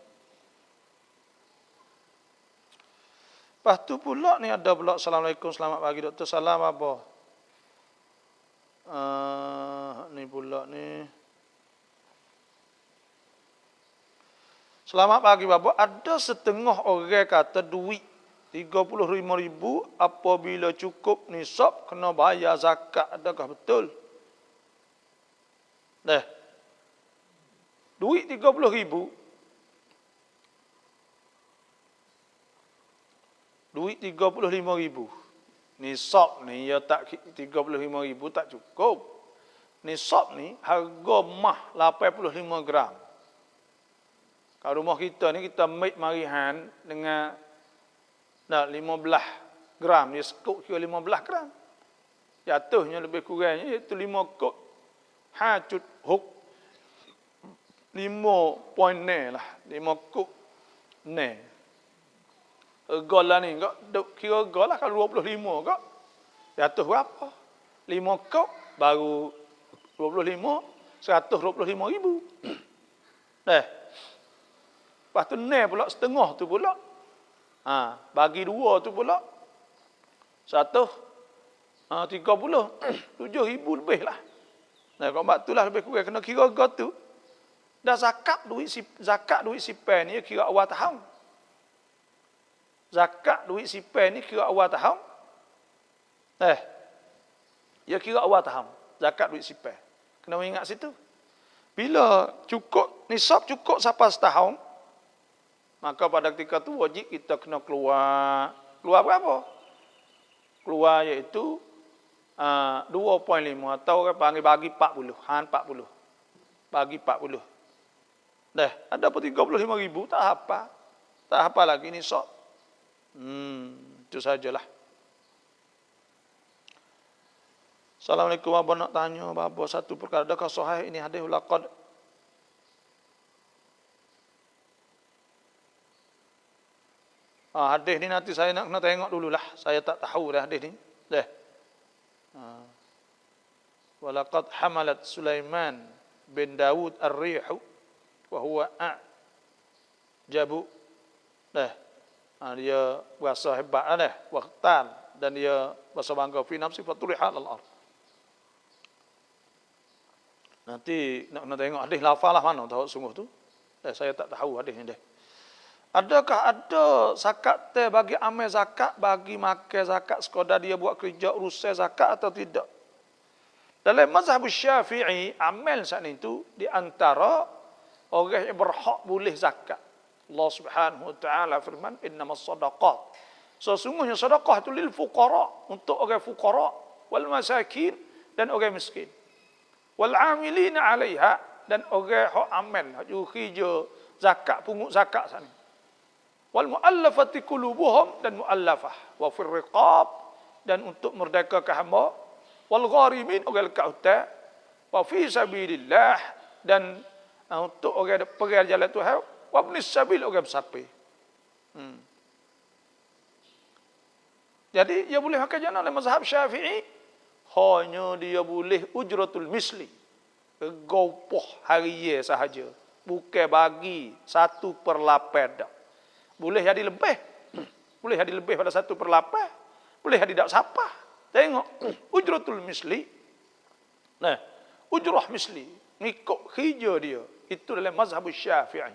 Lepas tu pula ni ada pula Assalamualaikum, selamat pagi doktor. Salam apa? Ni pula ni. Selamat pagi Bapak. Ada setengah orang kata duit 35,000 apabila cukup nisab kena bayar zakat. Adakah betul? Duit 30,000. Duit 35,000. Nisab ni ya tak 35,000 tak cukup. Nisab ni harga mah 85 gram. Kalau rumah kita ni kita make marihan dengan 15 gram, dia sekut kira 15 gram. Jatuhnya lebih kurangnya iaitu 5 kut hacut huk 5.0 lah, 5 kut ne. Gola ni kau kira gola kalau 25 kau jatuh berapa? 5 kut baru 25, 125,000. Lepas tu ne pula setengah tu pula. Bagi 2 tu pula 37,000 lebih lah. Kalau mak tu lah lebih kurang kena kira god tu. Dah zakat duit sipai ni kira awal tahun. Zakat duit sipai ni kira awal tahun. Ya kira awal tahun. Zakat duit sipai. Kena ingat situ. Bila cukup nisab cukup sampai setahun, maka pada ketika tu wajib kita kena keluar berapa? Keluar iaitu 2.5 atau orang panggil bagi 40. 40. Bagi 40. Ada pun 35,000 tak apa. Tak apa lagi nisab. Itu sajalah. Assalamualaikum, abang nak tanya bapa satu perkara. Adakah sahih ini hadis laqad hadis ni nanti saya nak kena tengok dululah. Saya tak tahu dah hadis ni. Walaqad hamalat Sulaiman bin Daud ar-rihu wa huwa a'jabu. Dia berasa hebat waqtan dan dia berasa bangga fi nafsi faturihal al-ard. Nanti nak kena tengok hadis lafalah mana tahu sungguh tu. Saya tak tahu hadis ni dah. Adakah ada zakat bagi amal zakat, bagi makan zakat sekadar dia buat kerja urusan zakat atau tidak? Dalam mazhab Syafi'i, amal saat itu di antara orang yang berhak boleh zakat. Allah Subhanahu wa taala firman, "Innamas shadaqat." Sesungguhnya sedekah itu lil fuqara, untuk orang fuqara, wal masakin dan orang miskin. Wal 'amilina 'alaiha, dan orang hak amal, hak kerja zakat, pungut zakat sana. Wal mu'allafati qulubuhum, dan mu'allafah, wa fir riqab, dan untuk merdekakan hamba, wal gharimin, orang lekat hutang, wa fi sabilillah, dan untuk orang pergi jalan Tuhan, wa ibnis sabil, orang bersapi. Jadi dia boleh makan jana dalam mazhab Syafi'i, hanya dia boleh ujratul misli, gopoh harian sahaja, bukan bagi 1/8 dah. Boleh jadi lebih. Boleh jadi lebih pada 1/8. boleh tidak siapa. Tengok ujratul misli. Nah, ujrah misli ngikut kerja dia. Itu dalam mazhab Syafi'i.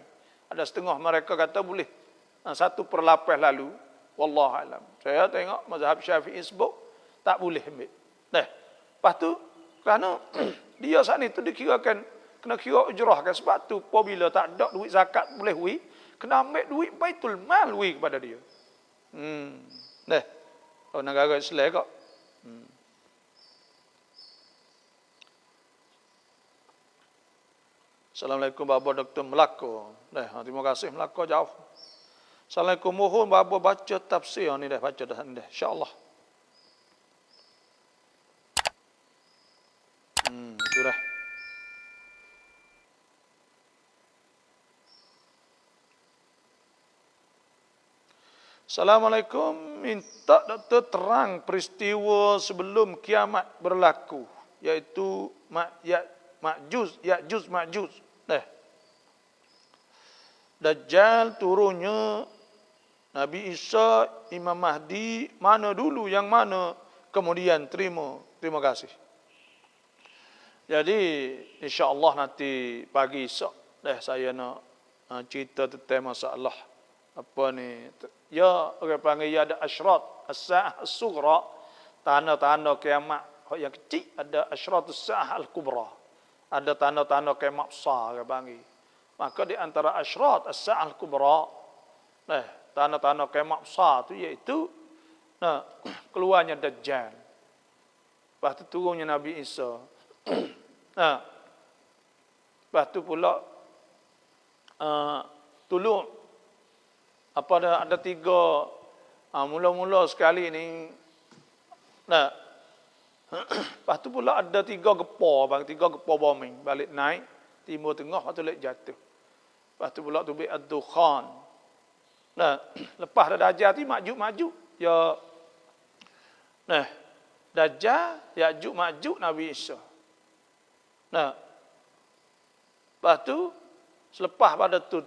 Ada setengah mereka kata boleh 1/8 lalu. Wallahu alam. Saya tengok mazhab Syafi'i sebut tak boleh ambil. Nah, lepas tu kerana dia saat itu dikirakan kena kira ujrah kan, sebab tu apabila tak ada duit zakat boleh wi, kena ambil duit Baitul Mal wi kepada dia. Nah, kalau negara Islam kok. Assalamualaikum Bapa Dr. Melaka. Terima kasih Melaka jauh. Assalamualaikum, mohon Bapa baca tafsir ni dah, baca dah ni dah, insya-Allah. Itu dah. Assalamualaikum, minta doktor terang peristiwa sebelum kiamat berlaku, iaitu Ya'juj Ma'juj. Dajjal, turunnya Nabi Isa, Imam Mahdi, mana dulu yang mana kemudian terima kasih. Jadi insya-Allah nanti pagi esok saya nak cerita tentang masalah apa ni, ya orang panggil ya ada asyrat as-sa'ah as-sughra, tanda-tanda kiamat yang kecil, ada asyrat as-sa'ah al-kubra, ada tanda-tanda kiamat besar orang panggil. Maka di antara asyrat as-sa'ah al-kubra, tanda-tanda kiamat besar tu iaitu keluarnya Dajjal. Lepas tu turunnya Nabi Isa. Lepas tu pula tolong ada 3 mula-mula sekali ni. Lepas tu pula ada 3 gepar, 3 gepar bombing, balik naik timur tengah, lepas tu lek jatuh. Lepas tu pula tu bi ad-dukhan. Lepas dah Dajjal tu Ma'juj ya. Dajjal, Ya'juj Ma'juj, Nabi Isa. Lepas tu selepas pada tu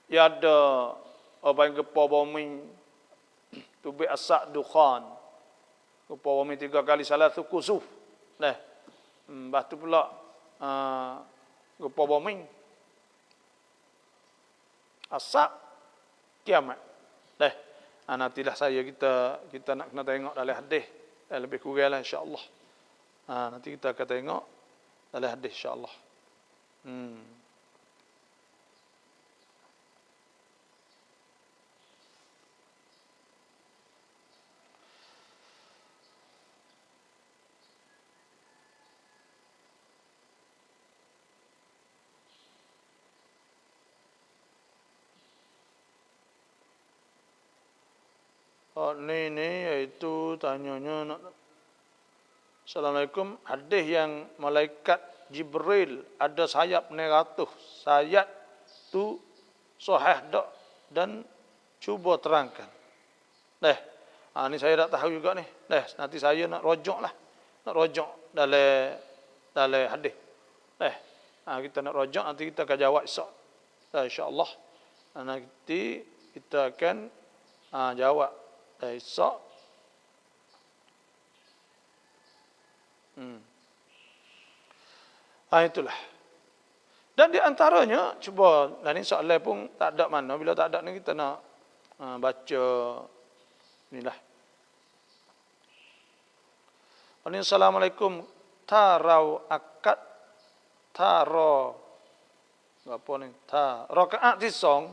ya ada apa yang gepar bombing tu bi as-sa' dukhan. Gepar bombing 3 kali salah tu kusuf. Lepas tu pula gepar bombing as-sa' kiamat. Nantilah kita nak kena tengok dalam hadis lebih kurang lah insya-Allah. Nanti kita akan tengok dalam hadis insya-Allah. Ni iaitu tanyanya. Assalamualaikum, hadis yang malaikat Jibril ada sayap 900 sayap tu sahih tak, dan cuba terangkan. Ni saya tak tahu juga ni. Nanti saya nak rojok dalam hadis. Kita nak rojok, nanti kita akan jawab esok. Insya-Allah. Nanti kita akan jawab esok. Itulah. Dan di antaranya, cuba, dan ini soalan pun tak ada mana. Bila tak ada ni kita nak baca inilah. Assalamualaikum. Tarau akad taro apa ni? Rakaatที่2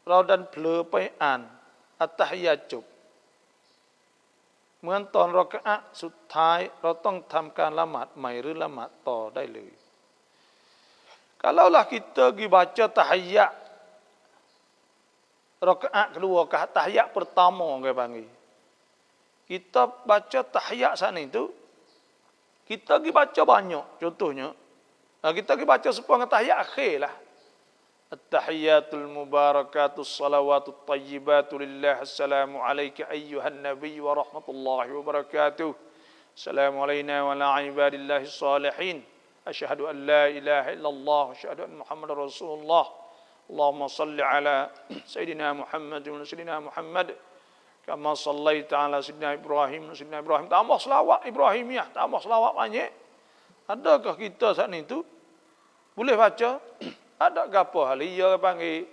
เราดันเผลอไปอ่านอัตตะฮิยะห์จบเหมือนตอนรอกะอะห์สุดท้ายเราต้องทำการละหมาดใหม่หรือละหมาดต่อได้เลย Kalaulah kita pergi baca tahiyat rakaat kedua ke tahiyat pertama orang panggil, kita baca tahiyat sana itu kita pergi baca banyak, contohnya kita pergi baca supaya tahiyat akhir lah. At-tahiyyatul mubarakatus salawatut tayyibatu lillah, assalamu alayka ayyuhan nabiy wa rahmatullahi wa barakatuh, assalamu alayna wa ala ibadillahi salihin, asyhadu an la ilaha illallah, asyhadu anna Muhammadar Rasulullah. Allahumma salli ala Sayyidina Muhammad wa Sayyidina Muhammad kama sallaita ala Sayyidina Ibrahim wa Sayyidina Ibrahim. Tambah selawat Ibrahimiyah, tambah selawat banyak. Adakah kita saat itu boleh baca? Ada apa hal ia panggil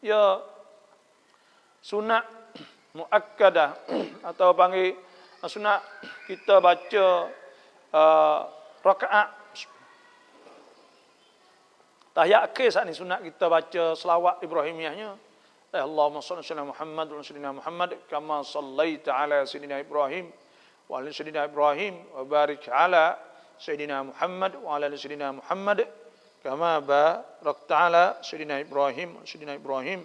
ya sunat muakkadah atau panggil sunat kita baca rakaat tahiyat akhir saat ni sunat kita baca selawat Ibrahimiyahnya. Allahumma shalli ala Muhammad wa sayyidina Muhammad kama sallaita ala sayyidina Ibrahim wa ala sayyidina Ibrahim wa barik ala sayyidina Muhammad wa ala sayyidina Muhammad kama barakta ala sayyidina Ibrahim wa sayyidina Ibrahim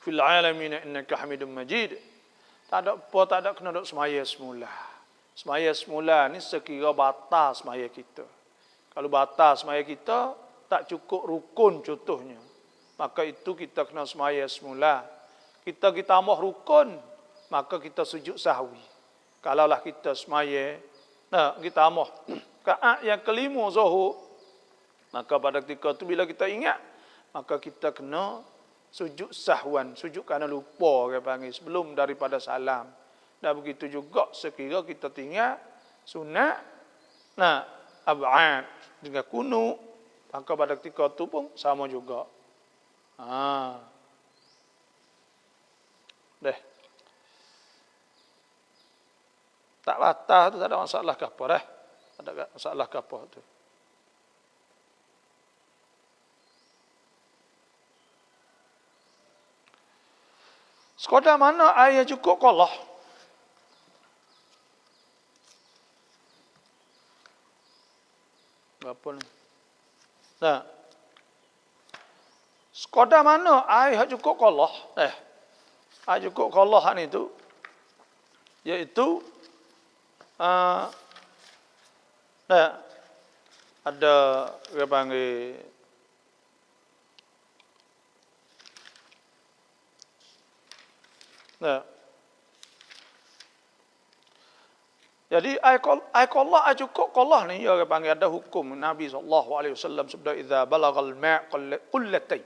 fil alamin innaka Hamidum Majid. Tak ada apa, tak ada kena duk semaya semula. Semaya semula ni sekira batal semaya kita. Kalau batal semaya kita tak cukup rukun contohnya, maka itu kita kena semaya semula. Kita tambah rukun, maka kita sujud sahwi. Kalaulah kita semaya, kita tambah rakaat yang kelima zuhur, maka pada ketika itu bila kita ingat, maka kita kena sujud sahwan, sujud kerana lupa orang panggil sebelum daripada salam. Dan begitu juga sekira kita tinggal sunat ab'ad dengan kunut, maka pada ketika itu pun sama juga. Tak batal tu tak ada masalah ke apa dah. Tak ada masalah ke apa tu. Sekadar mana air cukup kolah. Apa ni? Sekadar mana air cukup kolah. Air cukup kolah ni tu iaitu ada orang panggil jadi air kolah cukup kolah ni orang panggil ada hukum Nabi SAW sebab idza balagal ma' qullatayn.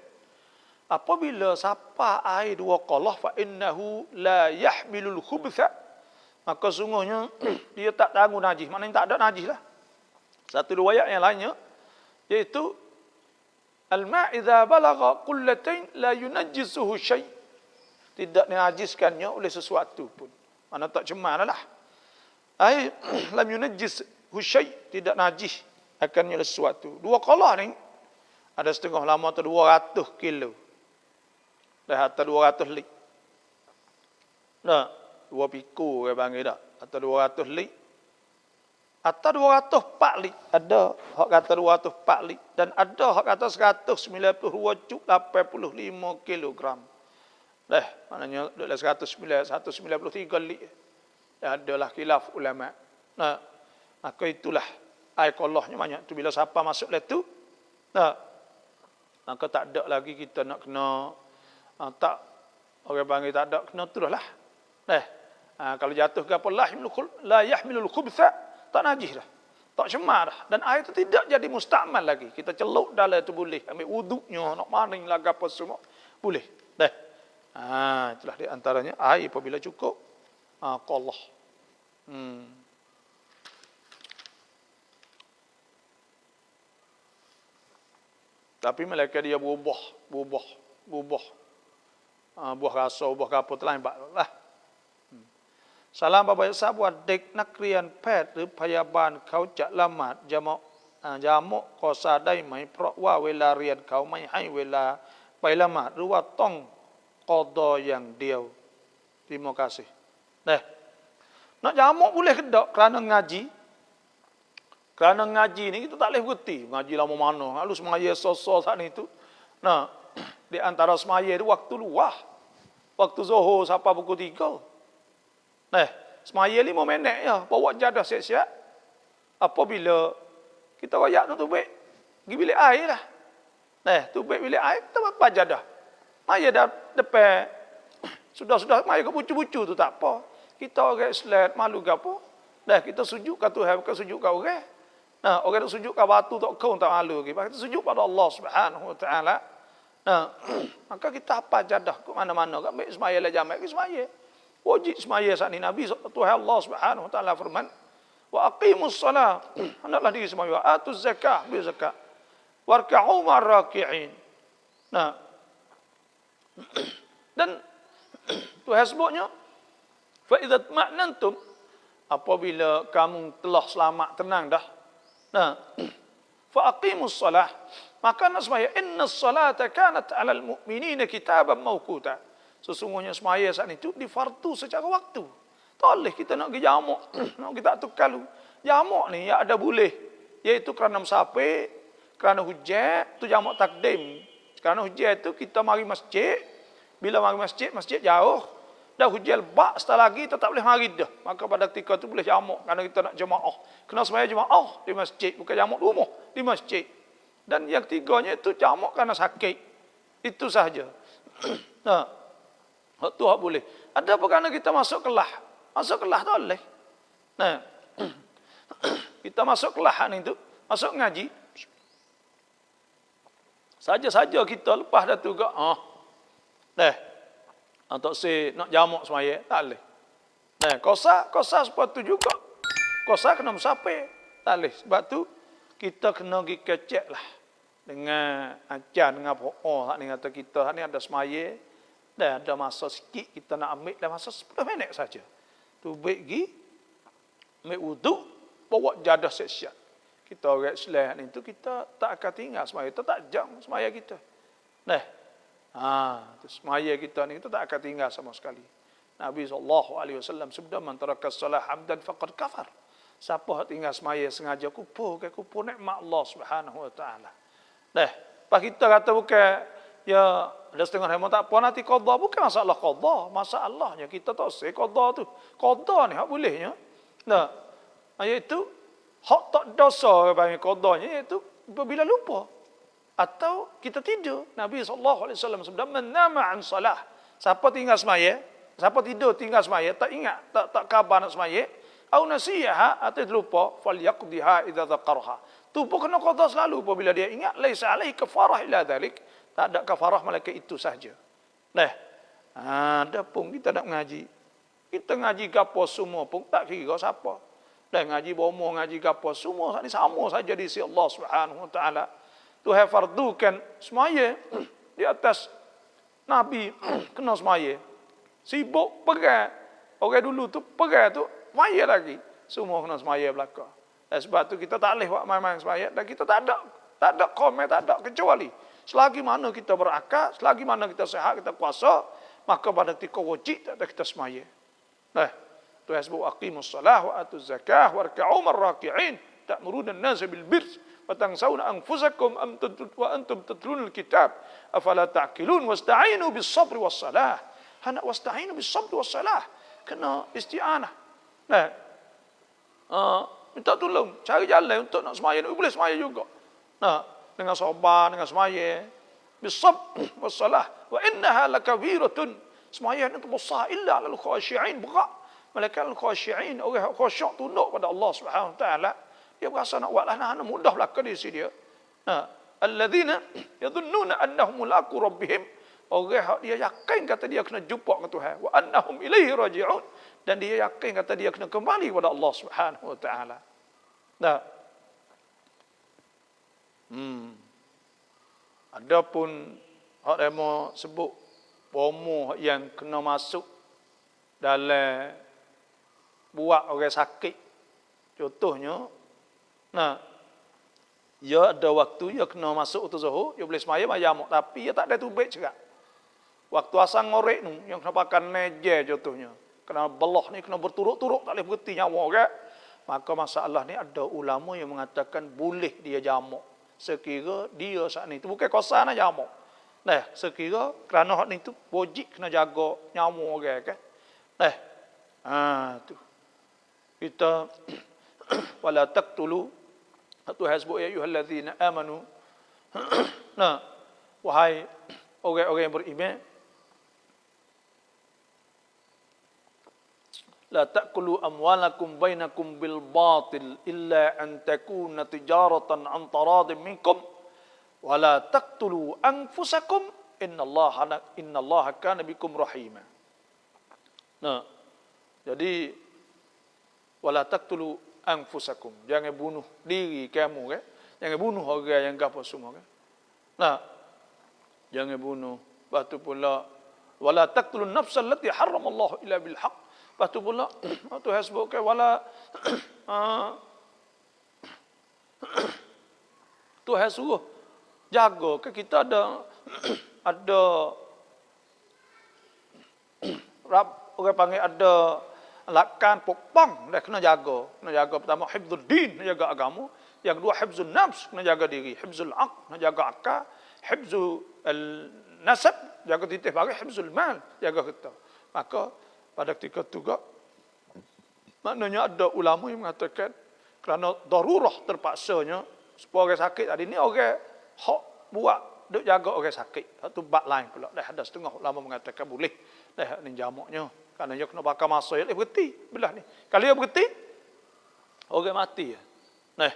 Apabila siapa air dua kolah fa innahu la yahmilul khubtha, maka sungguhnya dia tak tanggung najis, maknanya tak ada najis lah. Satu riwayat yang lainnya iaitu al-ma' idza balagha qullatayn la yunajjisuhu syai', tidak dinajiskannya oleh sesuatu pun. Mana tak cemar lah. Air lam yunajjis husyai, tidak najis akannya oleh sesuatu. Dua kolah ni ada setengah lama tu 200 kilo. Dah atas 200 lit. Dua piku orang panggil dak. Atas 200 lit. Atas 204 lit. Ada hak kata 204 lit dan ada hak kata 192.85 kilogram. Maknanya dalam 193 lit. Adalah khilaf ulama. Maka itulah air kolahnya banyak tu. Bila siapa masuk lah tu, maka tak ada lagi kita nak kena tak orang panggil tak ada kena terus lah. Kalau jatuh ke apa la yahmilul khubtha, tak najis dah, tak cemar dah, dan air itu tidak jadi mustakmal lagi. Kita celup dalam itu boleh, ambil wuduknya, nak maning lah apa semua boleh. Itulah di antaranya air apabila cukup kolah. Tapi mereka dia berubah. Buah rasa, buah apa telah lah. Salam Bapak Yasa buat ด็กนักเรียนแพทย์หรือพยาบาลเขาจะละหมาดยามะกอซาได้ไหมเพราะว่าเวลาเรียนเขาไม่ให้เวลาไปละหมาดหรือว่าต้องกอดออย่างเดียว. Terima kasih. Nak jamak boleh ke tak kerana ngaji? Kerana ngaji ni kita tak boleh berhenti. Ngaji lama mana? Lalu semaya sosok saat ni tu. Di antara semaya itu waktu luah. Waktu zuhur sampai pukul 3. Semaya 5 minit ya. Bawa jadah siap-siap. Apabila kita rayak tu baik. Pergi bilik air lah. Tu baik bilik air. Kita apa jadah. Maya dah depan. Sudah-sudah maya ke bucu-bucu tu tak apa. Kita orang Islam malu ke apa? Kita sujud ke Tuhan, bukan sujud ke orang. Nah, orang tu sujud ke batu tak kau tak malu lagi. Kita sujud pada Allah Subhanahu wa taala. Nah, maka kita apa jadah ke mana-mana kan baik semaya lah jamak ke semaya. Wajib semaya saat ni Nabi Tuhan Allah Subhanahu wa taala firman, "Wa aqimus salah." Hendaklah diri semaya atuz zakah, bi zakat. Warka'u ma'ar raki'in. Nah, dan Tuhan sebutnya, fa idza ma'nantum, apabila kamu telah selamat tenang dah. Nah, fa aqimus salah, maka nak semaya, innas salata kanat 'alal mu'minina kitaban mawquta. Sesungguhnya semaya saat itu difardu secara waktu. Tak boleh kita nak pergi jamak, nak kita tukalu. Jamak ni ya ada boleh, iaitu kerana musafir, kerana hujan, tu jamak takdim. Kerana hujan itu kita mari masjid, bila mari masjid, masjid jauh, dah hujan lebat, setelah lagi kita tak boleh mari dah. Maka pada ketika itu boleh jamak, kerana kita nak jemaah. Kena semaya jemaah di masjid, bukan jamak di rumah, di masjid. Dan yang ketiganya itu jamak kerana sakit. Itu sahaja. Nah, itu tak boleh. Ada apa kerana kita masuk kelah? Masuk kelah tak boleh. Nah, kita masuk kelah ni tu, masuk ngaji. Saja-saja kita lepas dah tu ke, untuk si nak jamak semaya, tak boleh. Nah, kosa sepatu juga. Kosa kena musafir, tak boleh. Sebab tu, kita kena pergi kecek lah. Dengan ajar, dengan po'o, hak ni kata kita, hak ni ada semaya, dah ada masa sikit, kita nak ambil dah masa 10 minit saja. Tu baik pergi, ambil wuduk, bawa jadah siap-siap. Kita orang Islam ni tu kita tak akan tinggal semaya, kita tak jam semaya kita. Nah, semaya kita ni kita tak akan tinggal sama sekali. Nabi SAW sabda, "Man taraka as-salah hamdan faqad kafar." Siapa yang tinggal semaya sengaja kupur nikmat Allah Subhanahu wa taala. Nah, pas kita kata bukan ya ada setengah hemo tak apa nanti qada, bukan masalah qada, masalahnya kita tak sah qada tu. Qada ni hak bolehnya. Nah, iaitu hak tak dosa bagi qadanya, iaitu apabila lupa atau kita tidur. Nabi SAW sabda, "Man nama an salah." Siapa tinggal semaya, siapa tidur tinggal semaya, tak ingat, tak khabar nak semaya, au nasiyaha, atau lupa, falyaqdiha idza dzaqarha. Tu pun kena qada selalu apabila dia ingat, laisa alaihi kafarah illa dzalik. Tak ada kafarah melainkan itu saja. Nah, ada pun kita nak mengaji. Kita ngaji gapo semua pun tak kira siapa. Dan ngaji bomo, ngaji gapo semua ni sama saja di sisi Allah Subhanahu wa taala. Tuhan fardukan semaya di atas Nabi kena semaya. Sibuk pegang. Orang dulu tu pegang tu semaya lagi. Semua kena semaya belaka. Sebab tu kita tak boleh buat main-main semaya, dan kita tak ada komen, tak ada kecuali selagi mana kita berakal, selagi mana kita sehat, kita kuasa, maka pada ketika wajib tak ada kita semaya. Nah, Tuhan sebut aqimus salah wa atuz zakah warka'u ma'ar raki'in ta'muruna an-nasa bil birr wa tansawna anfusakum wa antum tatluna al-kitab afala ta'qilun wasta'inu bis sabri was salah. Hendak wasta'inu bis sabri was salah. Kena isti'anah. Nah, minta tolong, cari jalan untuk nak semaya, boleh semaya juga. Nah, dengan sabar, dengan semaya, bisab wassalah, wa innaha lakabiratun. Semaya itu besar illa lil khashi'in, berat. Malaikat al-khashi'in, orang khusyuk tunduk pada Allah Subhanahu wa taala, dia berasa nak buatlah nah mudah belaka di sini dia. Nah, alladzina yadhunnuna annahum mulaqu rabbihim, orang dia yakin kata dia kena jumpa dengan Tuhan, wa annahum ilaihi raji'un, dan dia yakin kata dia kena kembali kepada Allah Subhanahu wa taala. Nah, adapun hak demo sebut bomo yang kena masuk dalam buat orang sakit. Contohnya, nah, dia ada waktu dia kena masuk waktu zuhur, dia boleh semaya mayam, tapi dia tak ada tubik juga. Waktu asang ngorek tu yang kena pakai meja contohnya. Kena belah ni kena berturut-turut, tak boleh berhenti nyawa kan. Maka masalah ni ada ulama yang mengatakan boleh dia jamak. Sekira dia saat ni tu bukan kosa nak jamak. Nah, sekira kerana hak ni tu wajib kena jaga nyawa orang kan. Nah, tu. Kita wala taqtulu, Tuhan sebut ya ayyuhallazina amanu. Nah, wahai orang-orang yang beriman, la ta'kulu amwalakum bainakum bil batil illa an takuna tijaratan an taradin minkum wa la taqtulu anfusakum innallaha kana bikum rahima. Nah, jadi wala taqtulu anfusakum, jangan bunuh diri kamu kan, jangan bunuh orang yang gapo semua kan. Nah, jangan bunuh. Batu pula wala taqtulun nafsal lati haramallahu illa bil haqq. Batu pula Tuhan sebut ke wala Tuhan suruh jaga ke kita ada orang panggil ada lakukan pokpang, dah kena jaga pertama hifdzul din, kena jaga agama, yang kedua hifdzul nafs, kena jaga diri, hifdzul aql, kena jaga akal, hifdzul nasab, jaga titih bagi, hifdzul mal, jaga kita. Maka pada ketika itu juga maknanya ada ulama yang mengatakan kerana darurah terpaksanya supaya orang sakit tadi ni orang hak buat duk jaga orang sakit, satu bab lain pula dah ada setengah ulama mengatakan boleh dah ni jamaknya kerana dia kena bakar masa dia berhenti belah ni. Kalau dia berhenti orang mati ya. Nah.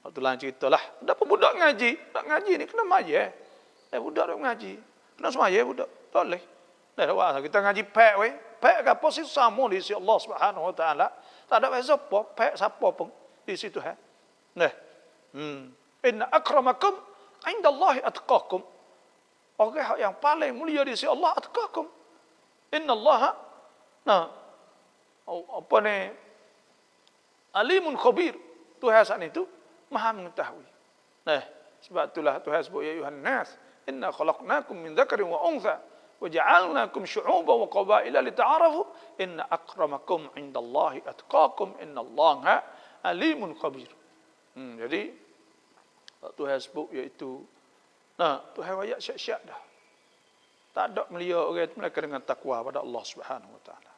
Waktu lain ceritalah. Ada budak ngaji ni kena mayat. Budak duk ngaji. Kena semaya budak. Tak boleh. Dah kita ngaji pek we. Pek ke apa sih sama di sisi Allah Subhanahu wa taala. Tak ada beza apa pek siapa pun di situ ha. Nah. Inna akramakum indallahi atqakum. Orang yang paling mulia di sisi Allah atqakum. Innallaha apa ni alimun khabir. Tuhan saat itu maha mengetahui. Nah, sebab itulah Tuhan sebut ya ayuhan nas inna khalaqnakum min dzakarin wa untha wa ja'alnakum syu'uban wa qabaila lita'arafu inna akramakum indallahi atqakum innallaha alimun khabir. Jadi Tuhan sebut iaitu Tuhan wayak syak-syak dah. Tak ada melia orang itu mereka dengan takwa pada Allah Subhanahu wa taala.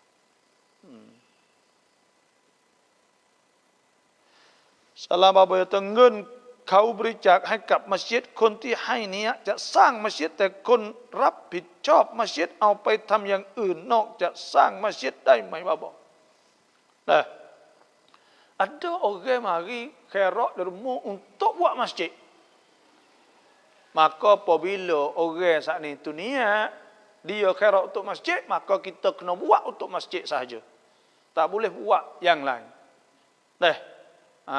Salam apa yang tenggun kau บริจาคให้กับมัสยิดคนที่ให้นี้จะสร้างมัสยิดแต่คนรับผิดชอบมัสยิดเอาไปทำอย่างอื่นนอกจากสร้างมัสยิดได้ไหมBapak? Nah, ada orang mari khairat derma untuk buat masjid. Maka apabila orang saat ni tu niat dia khairat untuk masjid, maka kita kena buat untuk masjid sahaja. Tak boleh buat yang lain. Nah,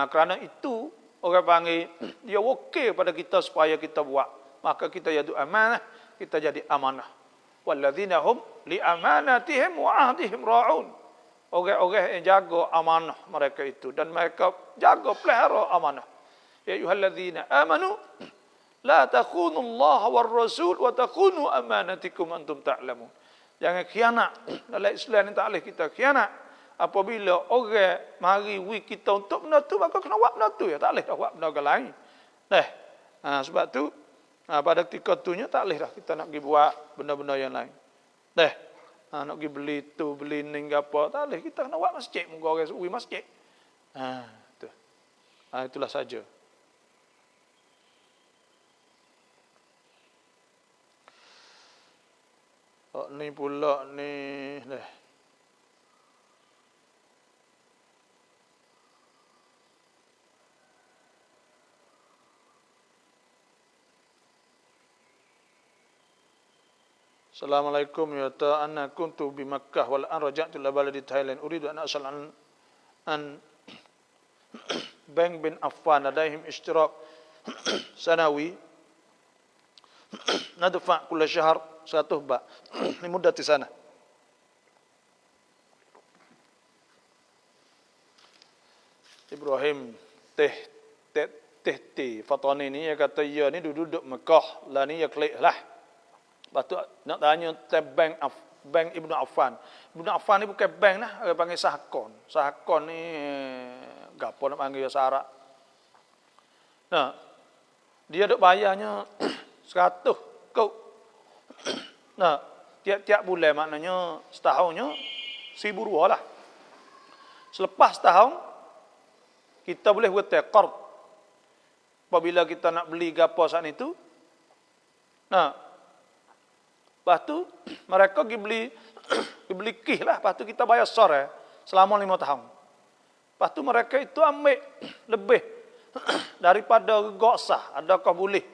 kerana itu orang panggil dia wakil pada kita supaya kita buat. Maka kita jadi amanah, kita jadi amanah. Walladzina hum li amanatihim wa ahdihim ra'un. Orang-orang yang jaga amanah mereka itu dan mereka jaga pelihara amanah. Ya ayyuhalladzina amanu la takhunu Allah war Rasul wa takhunu amanatikum antum ta'lamun. Jangan khianat. Dalam Islam ni tak boleh kita khianat. Apabila orang mari kita untuk benda tu, maka kena buat benda tu ya. Tak boleh dah buat benda lain. Sebab tu pada ketika tunya tak boleh dah kita nak pergi buat benda-benda yang lain. Nak pergi beli tu, beli ni apa, tak boleh. Kita kena buat masjid. Moga orang suruh masjid. Itulah saja. Ni pula ni Assalamualaikum ya ta anna kuntu bi Makkah wal an raja'tu ila baladi Thailand uridu an asal an Bank bin Affan ladaihim ishtirak sanawi nadfa kull syahr 100 ba li muddati sana. Ibrahim teh Fatani ni dia kata ya ni duduk Mekah lah ni ya klik lah. Lepas tu nak tanya bank Ibnu Affan. Ibnu Affan ni bukan bank lah, orang panggil sahkon. Sahkon ni gapo nak panggil syarat. Nah, dia duk bayarnya 100 kau. Nah, tiap-tiap bulan maknanya setahunnya 1000 rupiah lah. Selepas setahun kita boleh buat qard. Apabila kita nak beli gapo saat itu. Nah, lepas tu mereka pergi beli beli kih lah, lepas tu kita bayar sore selama 5 tahun. Lepas tu mereka itu ambil lebih daripada gok sah, adakah boleh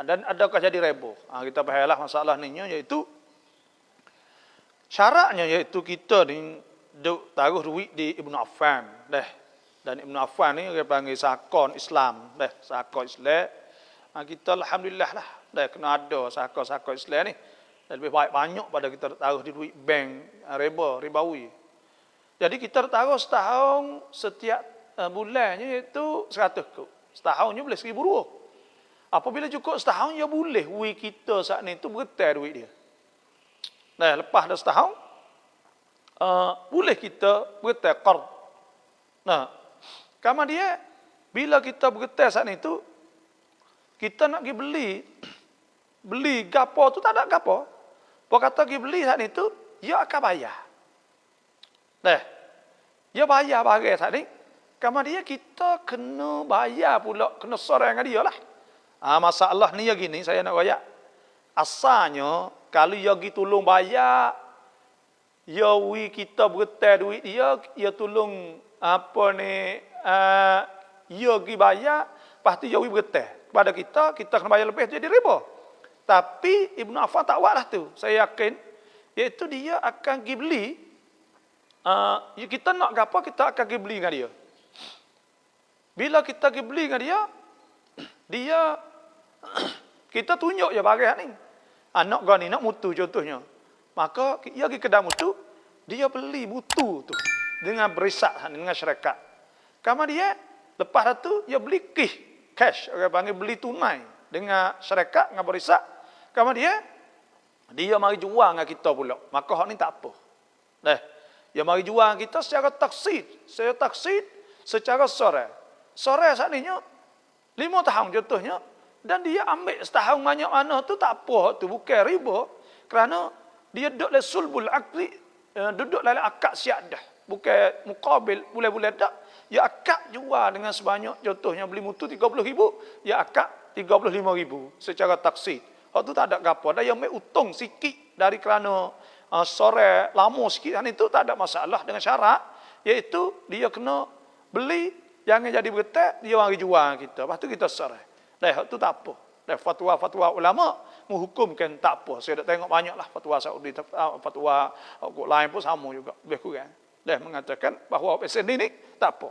dan adakah jadi rebo. Kita pahalah masalah ni, iaitu syaratnya iaitu kita ni duk taruh duit di Ibnu Affan dah. Dan Ibnu Affan ni dia panggil sakon Islam dah, sakon Islam. Kita alhamdulillah lah dah kena ada sakon Islam ni. Dan lebih baik banyak pada kita taruh di duit bank ribawi. Jadi kita taruh setahun setiap bulannya iaitu 100 kau. Setahunnya boleh 1,000 rupiah. Apabila cukup setahun ya boleh kita saat ni tu bergetar duit dia. Nah, lepas dah setahun boleh kita bergetar qard. Nah, kemudian bila kita bergetar saat ni tu kita nak pergi beli gapo tu tak ada gapo. Apa kata pergi beli saat ni tu dia akan bayar. Nah, dia bayar barang saat ni. Kemudian kita kena bayar pula, kena sorang dengan dia lah. Masalah ni ya gini, saya nak bayar. Asalnya, kalau dia pergi tolong bayar, dia kita bergetar duit dia tolong apa ni, dia pergi bayar, lepas tu dia bergetar. Kepada kita kena bayar lebih, jadi riba. Tapi Ibnu Affan tak buat lah tu. Saya yakin, iaitu dia akan pergi beli, kita nak apa, kita akan pergi beli dengan dia. Bila kita pergi beli dengan dia kita tunjuk je barang ni. Nak gani, nak mutu contohnya. Maka dia pergi kedai mutu, dia beli mutu tu dengan berisak dengan syarikat. Kemudian lepas tu dia beli cash, orang panggil beli tunai dengan syarikat dengan berisak. Kemudian dia mari jual dengan kita pula. Maka hak ni tak apa. Dia mari jual dengan kita secara taksid, secara sore. Sore saat ni 5 tahun contohnya, dan dia ambil setahun banyak mana tu tak apa, tu bukan riba, kerana dia duduk dalam sulbul akli, duduk dalam akad syahadah, bukan mukabil boleh-boleh tak. Ya akad jual dengan sebanyak, contohnya beli mutu 30,000, ya akad 35,000 secara taksid. Hak tu tak ada gapo, dah yang ambil untung sikit dari kerana sore lama sikit, dan itu tak ada masalah dengan syarat, iaitu dia kena beli, jangan jadi bergetar, dia mari jual kita. Lepas tu kita serai. Hak tu tak apa. Fatwa ulama menghukumkan tak apa. Saya dah tengok banyaklah fatwa Saudi, fatwa lain pun sama juga. Lebih kurang. Mengatakan bahawa pesen ni tak apa.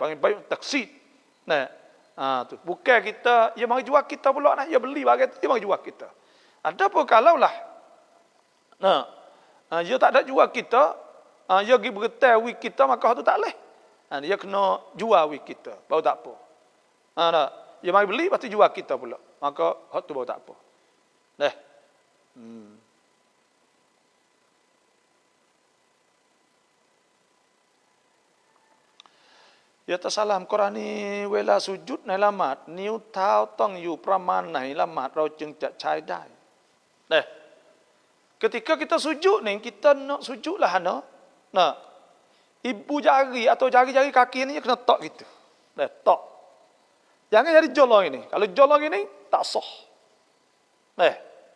Panggil baik taksid. Tu. Bukan kita, dia mari jual kita pula. Dia beli barang tu, dia mari jual kita. Ada pun kalau lah. Dia tak ada jual kita, dia pergi bergetar wik kita, maka tu tak boleh. Dia kena jual wik kita, baru tak apa. Dia mari beli, lepas tu jual kita pula. Maka hak tu baru tak apa. Ya tersalam Quran niเวลาสุญูดในละหมาดนิ้วเท้าต้องอยู่ประมาณไหนละหมาดเราจึงจะใช้ได้ Ketika kita sujud ni, kita nak sujud lah ibu jari atau jari-jari kaki ni kena tok gitu. Tok. Jangan jadi jolong ini. Kalau jolong ini tak sah.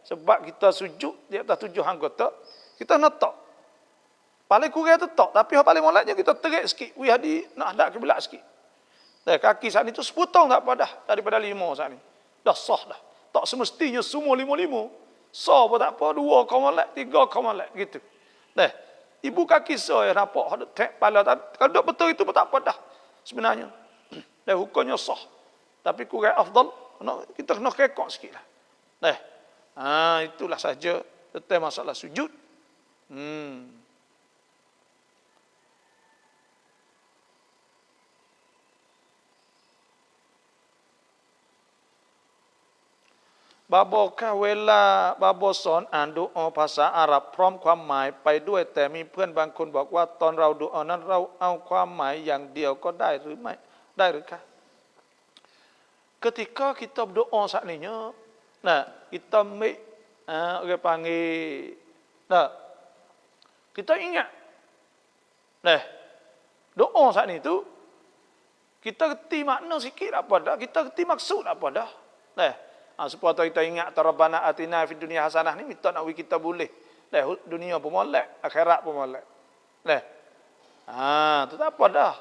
Sebab kita sujud di atas 7 anggota, kita nak tok. Paling kurang tu tok, tapi yang paling moleknya kita terik sikit. Wih hadi nak hadap kiblat sikit. Kaki saat ni tu sepotong tak apa dah daripada 5 saat ni. Dah sah dah. Tak semestinya semua 5-5. Sah pun tak apa, 2 molek, 3 molek gitu. Ibu kaki saya nampak ada tek kepala. Kalau duduk betul itu pun tak apa dah sebenarnya. Hukumnya sah. Tapi kurang afdal, kita kena kekok sikit lah. Itulah saja tentang masalah sujud. Babokah wela baboสอนอ่านดุอาภาษาอาหรับพร้อมความหมายไปด้วยแต่มีเพื่อนบางคนบอกว่าตอนเราดุอานั้นเราเอาความหมายอย่างเดียวก็ได้หรือไม่ได้หรือคะ Ketika kita berdoa saat ni kita ambil orang panggil kita ingat doa saat ni tu kita reti makna sikit apa dah, kita reti maksud apa dah. Supaya kita ingat Rabbana atina fid dunya hasanah ni, minta nak kita boleh Dah dunia pun molek, akhirat pun molek. Dah. Tu tak apa dah.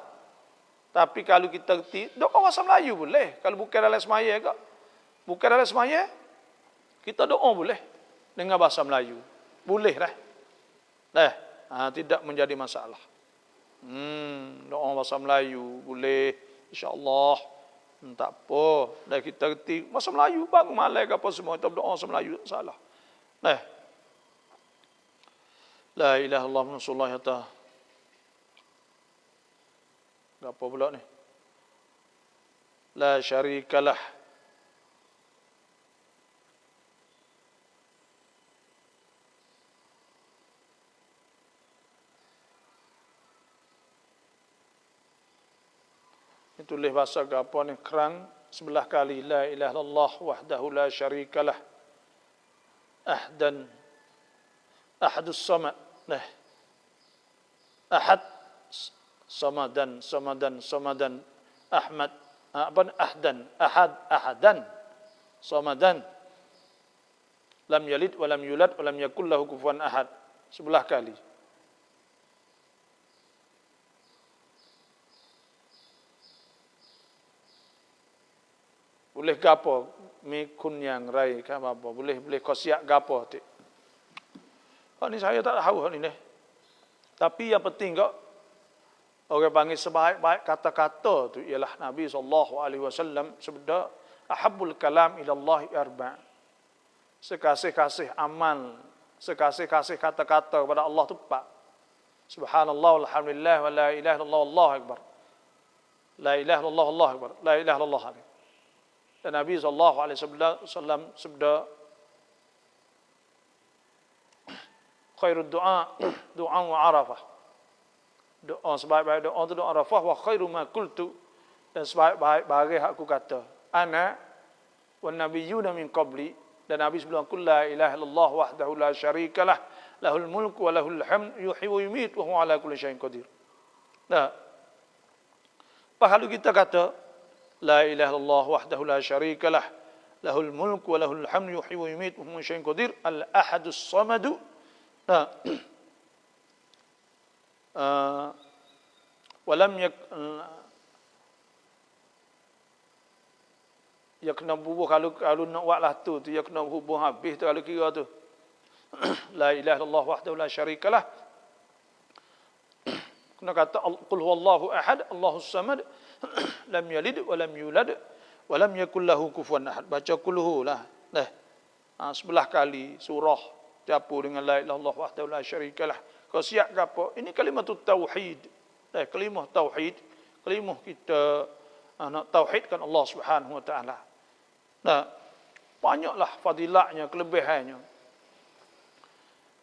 Tapi kalau kita reti, doa bahasa Melayu boleh. Kalau bukan dalam semaya ke? Bukan dalam semaya, kita doa boleh dengan bahasa Melayu. Boleh dah. Dah. Tidak menjadi masalah. Doa bahasa Melayu boleh, insya-Allah. Tak apa. Dah kita reti bahasa Melayu, bang malai ke apa semua, kita berdoa bahasa Melayu tak salah. Dah. La ilaha illallah Rasulullah ya ta. Apa pula ni? La syarikalah. Tulis bahasa ke apa ni, kerang sebelah kali, la ilaha illallah wahdahu la syarikalah ahadus samad, nah ahad samadan ahmad ahadan samadan lam yalid wa lam yulad wa lam yakul lahu kufuwan ahad, sebelah kali. Boleh gapo mi kunyang rai ke apa boleh kau siap gapo tik. Ni saya tak tahu ni. Tapi yang penting kok orang panggil sebaik-baik kata-kata tu ialah Nabi SAW sabda ahabbul kalam ila Allah arba'. Sekasih-kasih amal, sekasih-kasih kata-kata kepada Allah tu empat. Subhanallah walhamdulillah wa la ilaha illallah wallahu akbar. La ilaha illallah wallahu akbar. La ilaha illallah. Dan Nabi SAW sabda khairud du'a du'a wa arafah. Doa sebaik-baik doa itu doa arafah, wa khairu ma qultu, dan sebaik-baik barang aku kata ana wan nabiyyuna min qabli, dan Nabi sebelum aku la ilaha illallah wahdahu la syarikalah lahul mulku wa lahul hamd yuhyi wa yumiit wa huwa ala kulli syai'in qadir. Nah, kalau kita kata la ilaha illallah wahdahu la syarikalah lahul mulku wa lahul hamd yuhyi wa yumiit wa huwa ala kulli syai'in qadir, al ahadus samadu. Nah, walam kena bubuh kalau nak buatlah tu ya kena hubung habis tu kalau kira tu. La ilaha illallah wahdahu la syarikalah. Kena kata qul huwallahu ahad Allahus samad lam yalid wa lam yulad wa lam yakul lahu kufuwan ahad. Baca qulhu lah. Sebelah kali surah campur dengan la ilaha illallah wahdahu la syarikalah. Kau siap ke apa? Ini kalimah tauhid. Kalimah tauhid, kalimah kita nak tauhidkan Allah Subhanahu wa taala. Nah, banyaklah fadilatnya, kelebihannya.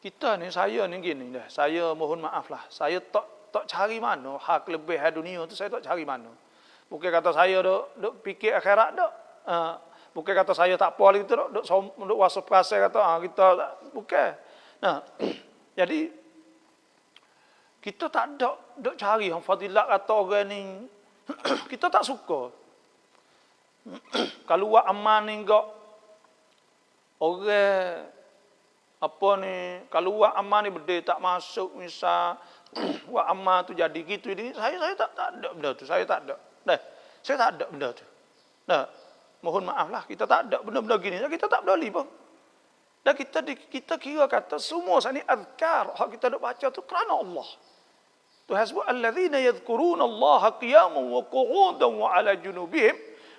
Kita ni, saya ni gini dah. Saya mohon maaf lah. Saya tak cari mana hak kelebihan dunia tu, saya tak cari mana. Bukan kata saya duk fikir akhirat dak. Bukan kata saya tak apa lagi tu duk wasap pasal kata kita tak, bukan. Nah, jadi kita tak dok cari yang fadilat kata orang ni. Kita tak suka. Kalau buat aman ni enggak orang apa ni, kalau buat aman ni benda tak masuk misal buat aman tu jadi gitu ini, saya tak ada benda tu. Saya tak ada. Saya tak ada benda tu. Mohon maaf lah, kita tak ada benda-benda gini. Kita tak peduli pun. Dan kita kira kata semua ni azkar hak kita dok baca tu kerana Allah. Tuhasbu alladzina yadhkuruna Allah qiyaman wa qu'udan wa 'ala junubihim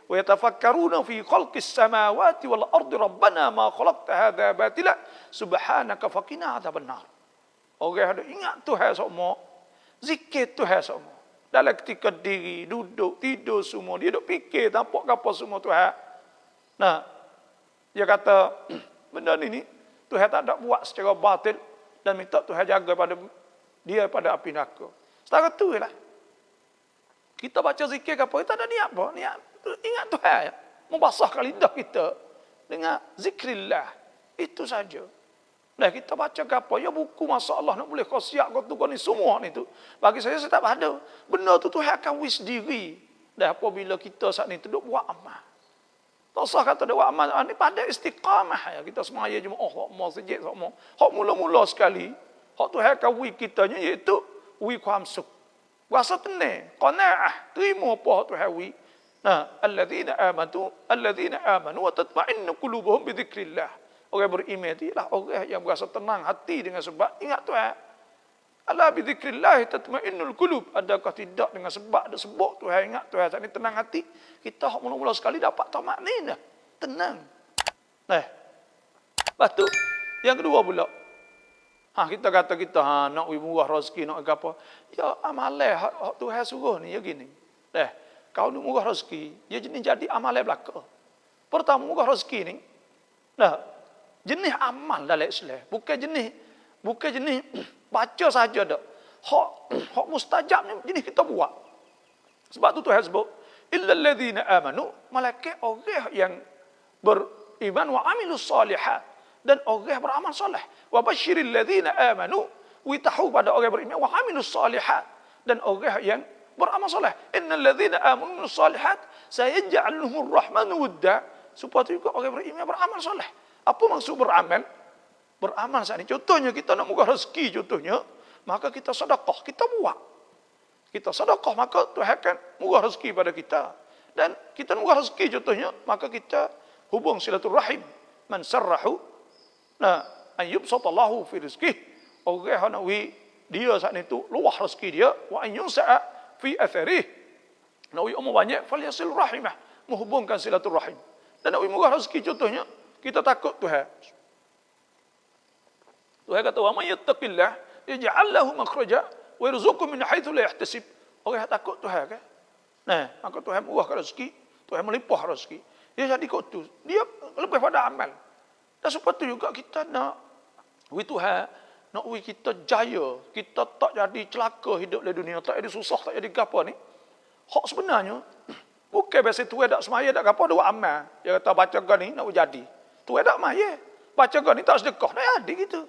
wa yatafakkaruna fi khalqis samawati wal ardi rabbana ma khalaqta hadza batila subhanaka faqina adzabannar. Orang ada ingat Tuhan semua, zikir Tuhan semua. Dalam ketika diri, duduk, tidur semua dia duk fikir nampak apa semua Tuhan. Nah, dia kata benda ni Tuhan tak ada buat secara batil dan minta Tuhan jaga pada dia pada api neraka. Setara tu lah. Kita baca zikir apa, kita ada niat apa? Niat ingat Tuhan ya. Membasahkan lidah kita dengan zikrillah. Itu saja. Nah, kita baca apa? Ya buku masalah nak boleh kau siap kau tu kau ni semua ni tu. Bagi saya tak ada. Benda tu Tuhan akan wis diri. Dan apabila kita saat ni duduk buat amal. Tak usah kata dia buat amal. Ini pada istiqamah. Ya. Kita semaya cuma, hak mau sejid, hak mau. Hak mula-mula sekali. Hak Tuhan kawi kitanya, iaitu, wi kuam suk. Rasa tenang. Qana'ah. Terima apa hak Tuhan wi. Nah, alladzina amanu wa tatma'innu qulubuhum bi dzikrillah. Orang beriman itu ialah orang yang berasa tenang hati dengan sebab ingat Tuhan. Ala bi dzikrillah tatma'innul qulub. Adakah tidak dengan sebab ada sebab Tuhan ingat Tuhan saat ini tenang hati. Kita hak mula-mula sekali dapat tamakninah. Tenang. Nah. Lepas tu yang kedua pula. Kita kata kita nak murah rezeki nak apa. Ya amalai hak Tuhan suruh ni ya gini. Kau nak murah rezeki, dia jenis jadi amalai belaka. Pertama murah rezeki ni. Jenis amal dalam Islam, bukan jenis baca saja dak. Hak mustajab ni jenis kita buat. Sebab tu Tuhan sebut illal ladzina amanu, malaikat orang yang beriman wa amilus solihat dan orang beramal soleh. Wa basyiril ladzina amanu, witahu pada orang beriman wa amilus solihat dan orang yang beramal soleh. Innal ladzina amanu was solihat sayaj'aluhumur rahmanu wudda. Supaya juga orang beriman beramal soleh. Apa maksud beramal? Beramal saat ini. Contohnya kita nak murah rezeki contohnya, maka kita sedekah, kita buat. Kita sedekah maka Tuhan akan murah rezeki pada kita. Dan kita murah rezeki contohnya, maka kita hubung silaturahim. Man sarrahu an yubsatallahu fi rizqih. Orang nak dia saat itu luah rezeki dia, wa an yunsa'a fi atharih. Nak umur banyak falyasil rahimah, menghubungkan silaturahim. Dan nak murah rezeki contohnya, kita takut Tuhan. Tuhan kata wa may yattaqillah yaj'al lahu makhraja wa yarzuqhu min haitsu la yahtasib. Orang takut Tuhan kan? Maka Tuhan murahkan rezeki, Tuhan melimpah rezeki. Dia jadi kot tu. Dia lebih pada amal. Dan seperti juga kita nak Tuhan, nak kita jaya, kita tak jadi celaka hidup di dunia, tak jadi susah, tak jadi gapo ni. Hak sebenarnya bukan biasa Tuhan tak semaya tak gapo ada amal. Dia kata baca kan ni nak jadi. Tuhan tak maya. Baca kan ni tak sedekah, dah ada gitu.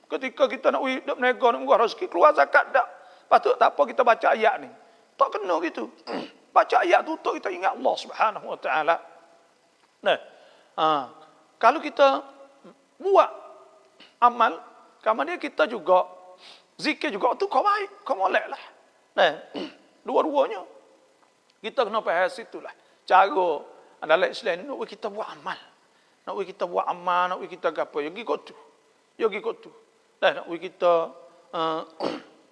Ketika kita nak hidup berniaga, nak murah rezeki, keluar zakat tak. Patut tak apa kita baca ayat ni. Tak kena gitu. Baca ayat tu untuk kita ingat Allah Subhanahu Wa Taala. Kalau kita buat amal, kemudian kita juga zikir juga tu kau baik, kau molek lah. Dua-duanya kita kena faham situlah. Cara dalam Islam ni nak kita buat amal. Nak kita buat amal, nak kita gapo, yo ikut tu. Yo ikut tu. Nak kita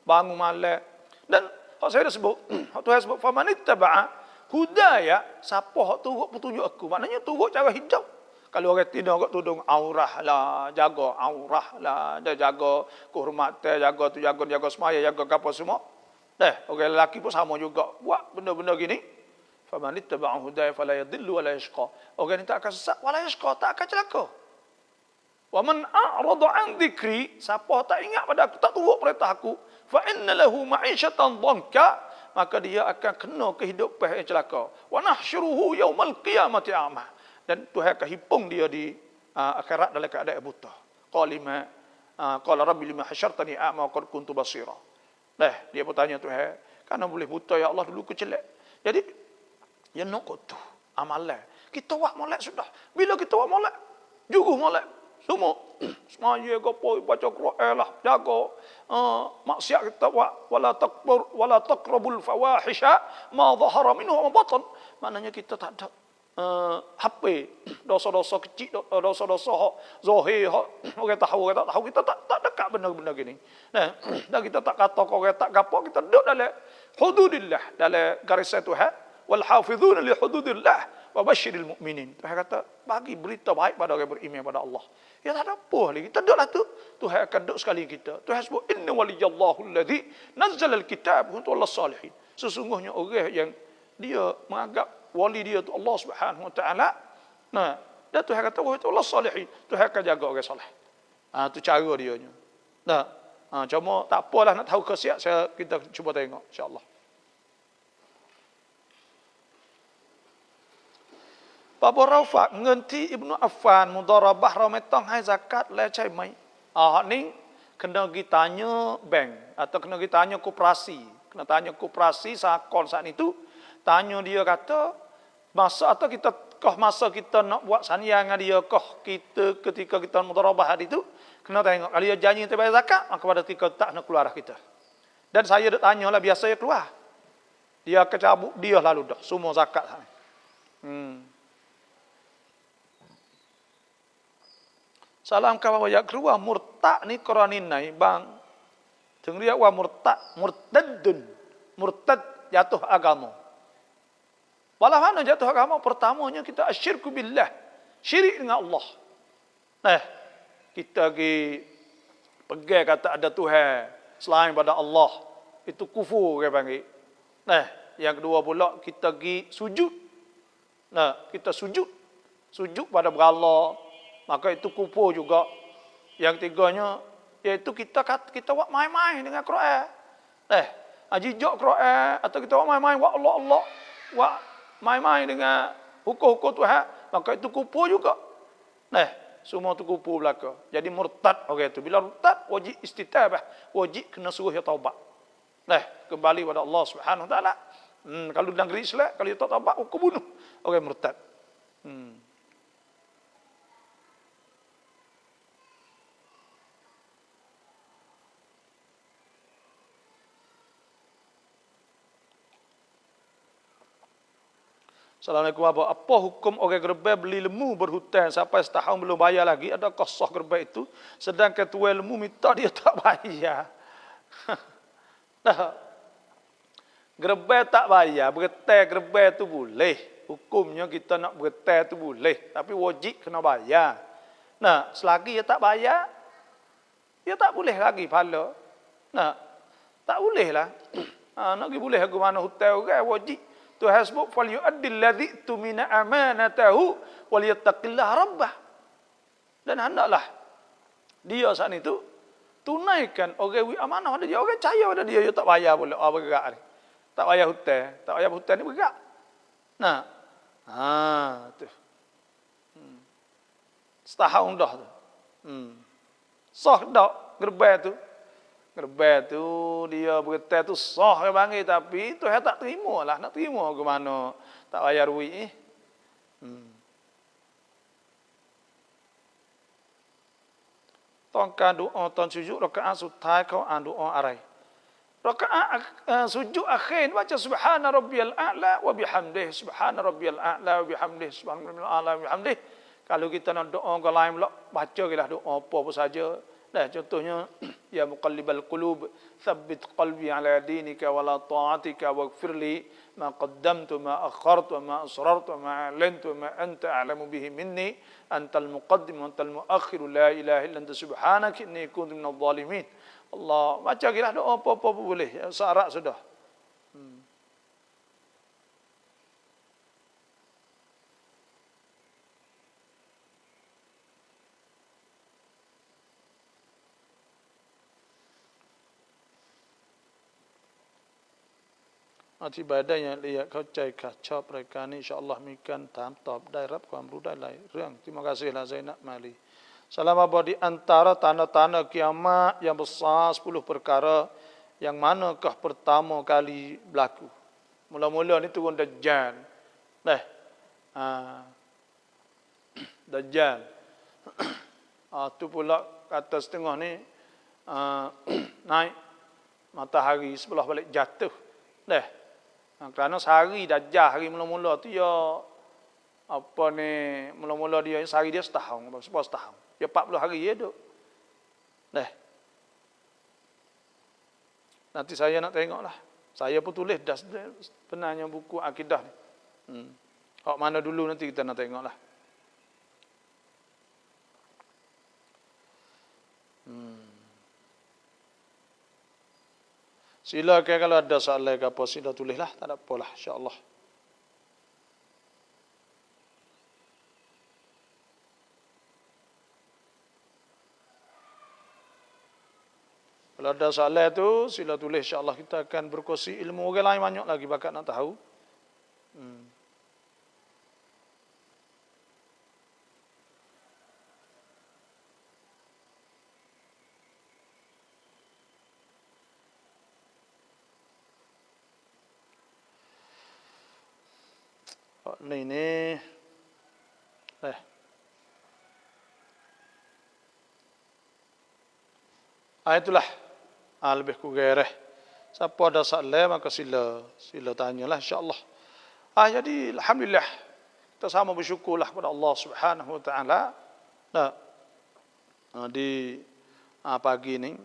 bangun malam. Dan hak saya dah sebut, hak Tuhan sebut famanittaba'a hudaya, siapa hak turut petunjuk aku, maknanya turut cara hidup. Kalau orang tidak kau tudung aurah lah, jaga aurah lah, dia jaga kehormatan, jaga semaya, jaga apa semua. Orang lelaki pun sama juga buat benda-benda gini. Famanittaba'a hudaya fala yadhillu wala yashqa. Orang ni tak akan sesat wala yashqa, tak akan celaka. Wa man a'rada 'an dzikri, siapa tak ingat pada aku, tak turut perintah aku, fa inna lahu ma'isyatan dhanka, maka dia akan kena kehidupan yang celaka. Wa nahsyuruhu yaumal qiyamati a'ma. Dan Tuhan akan hipung dia di akhirat dalam keadaan buta. Qala rabbi lima hasyartani a'ma wa qad kuntu basira. Dia bertanya Tuhan, kerana boleh buta ya Allah, dulu aku celak. Jadi ya nak tu amalan. Kita buat molek sudah. Bila kita buat molek, juruh molek semua. Semaya gapo baca Quran lah, jaga maksiat kita buat wala taqrabul fawahisha ma dhahara minhu wa batan. Maknanya kita tak ada HP dosa-dosa kecil, dosa-dosa hak zahir, hak orang tahu orang tak tahu, kita tak dekat benda-benda gini. Dan kita tak kata orang tak gapo, kita duduk dalam hududillah, dalam garisan Tuhan. Wal hafizuna li hududillah wa basyiril mu'minin. Tuhan kata bagi berita baik pada orang beriman pada Allah. Ya tak ada apa lagi. Kita duduklah tu. Tuhan akan duduk sekali kita. Tuhan sebut inna waliyallahu alladhi nazzala alkitab untuk Allah salihin. Sesungguhnya orang yang dia menganggap wali dia tu Allah Subhanahu Wa Taala. Dan Tuhan kata wahai Allah salihin. Tuhan akan jaga orang soleh. Tu cara dia nya. Cuma tak apalah nak tahu khasiat kita cuba tengok insya-Allah. Bapa Raufaq ngenti Ibnu Affan mudarabah rametong hai zakat le cai mai. Ni kena pergi tanya bank atau kena pergi tanya koperasi. Kena tanya koperasi sakon saat itu, tanya dia kata Masa atau kita masa kita nak buat saniang dengan dia kita ketika kita mudharabah hari itu kena tengok kalau dia janji kita bayar zakat maka pada ketika tak nak keluar kita. Dan saya dah tanyalah biasa dia keluar. Dia kecabut dia lalu dah semua zakat. Salam kawan yang keluar murtad ni Quranin nai bang. Teng dia wa murtad jatuh agama. Walau mana jatuh agama pertamanya kita asyirku billah, syirik dengan Allah. Kita pergi pegang kata ada Tuhan selain pada Allah, itu kufur dia panggil. Yang kedua pula kita pergi sujud. Kita sujud pada berhala, maka itu kufur juga. Yang tiganya iaitu kita buat main-main dengan Quran. Jijak Quran atau kita buat main-main buat Allah, buat main-main dengan hukum-hukum Tuhan, maka itu kufur juga. Semua itu kufur belaka. Jadi murtad orang itu. Bila murtad wajib istitabah, wajib kena suruh dia taubat. Kembali pada Allah Subhanahu Wa Taala. Kalau dalam negeri Islam, kalau dia tak taubat, hukum bunuh orang murtad. Assalamualaikum abah. Apa hukum orang gerbai beli lembu berhutang sampai setahun belum bayar lagi? Adakah sah gerbai itu? Sedangkan tuan lembu minta dia tak bayar. Gerbai tak bayar, bergetai gerbai itu boleh. Hukumnya kita nak bergetai itu boleh. Tapi wajib kena bayar. Selagi dia tak bayar, dia tak boleh lagi pahala. Tak boleh lah. Nak pergi boleh aku mana hutang orang wajib. Tuhan sebut falyu'addil ladzi tumina amanatahu walyattaqillah rabbah. Dan hendaklah dia saat itu tunaikan orang amanah pada dia, orang percaya pada dia tak bayar pula bergerak ni. Tak bayar hutang ni bergerak. Tu. Setahun dah tu. Sah dak gerbai tu. Gerbai tu dia bergetai tu sah dia panggil, tapi Tuhan tak terima lah. Nak terima ke mana tak bayar duit Tongkan doa ton sujud rakaat sutai kau doa arai. Rakaat sujud akhir baca subhana rabbiyal a'la wa bihamdihi subhana rabbiyal a'la wa bihamdihi subhana rabbiyal a'la wa bihamdihi. Kalau kita nak doa ke lain pula baca kelah doa apa saja. Contohnya ya muqallibal qulub tsabbit qalbi ala dinika wa la ta'atika waghfirli ma qaddamtu ma akhartu ma asrartu ma a'lantu ma anta a'lamu bihi minni antal muqaddim wa antal muakhir la ilaha illa anta subhanaka inni kuntu minadh dhalimin. Allah baca kelah doa apa-apa boleh, syarat sudah. Ati badai yang lihat kau cai kacau mereka ni insya-Allah mikan tam topได้รับความรู้ได้หลายเรื่อง Terima kasihlah Zainab Mali. Salam abadi antara tanda-tanda kiamat yang besar 10 perkara yang manakah pertama kali berlaku? Mula-mula ni turun Dajjal. Dajjal. Tu pula kata setengah ni naik matahari sebelah balik jatuh. Kerana sehari Dajjal hari mula-mula tu ya mula-mula dia sehari dia setahun, sebab setahun. Dia 40 hari dia duduk. Nanti saya nak tengoklah. Saya pun tulis dah sebenarnya buku akidah ni. Hak mana dulu nanti kita nak tengoklah. Silakan kalau ada soalan ke apa sila tulislah, tak ada apalah insya-Allah. Kalau ada soalan tu sila tulis, insya-Allah kita akan berkongsi ilmu orang lain banyak lagi bakat nak tahu. Ini itulah lebih kurang. Siapa ada soalan maka sila tanyalah insya-Allah. Jadi alhamdulillah kita sama bersyukurlah kepada Allah Subhanahu wa taala. Nah, di pagi ni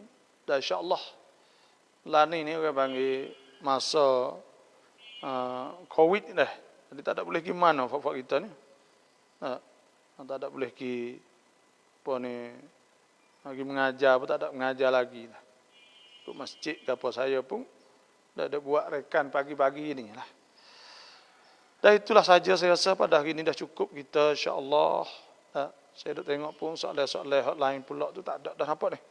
dan insya-Allah lani ni orang panggil masa Covid dah. Jadi tak ada boleh gimana fak-fak kita ni. Tak ada boleh ki apa ni lagi mengajar pun tak ada mengajar lagi dah. Untuk masjid ke apa saya pun dah ada buat rekan pagi-pagi ni lah. Dan itulah saja saya rasa pada hari ini dah cukup kita insya-Allah. Saya dah tengok pun soalan-soalan lain pula tu tak ada dah nampak ni.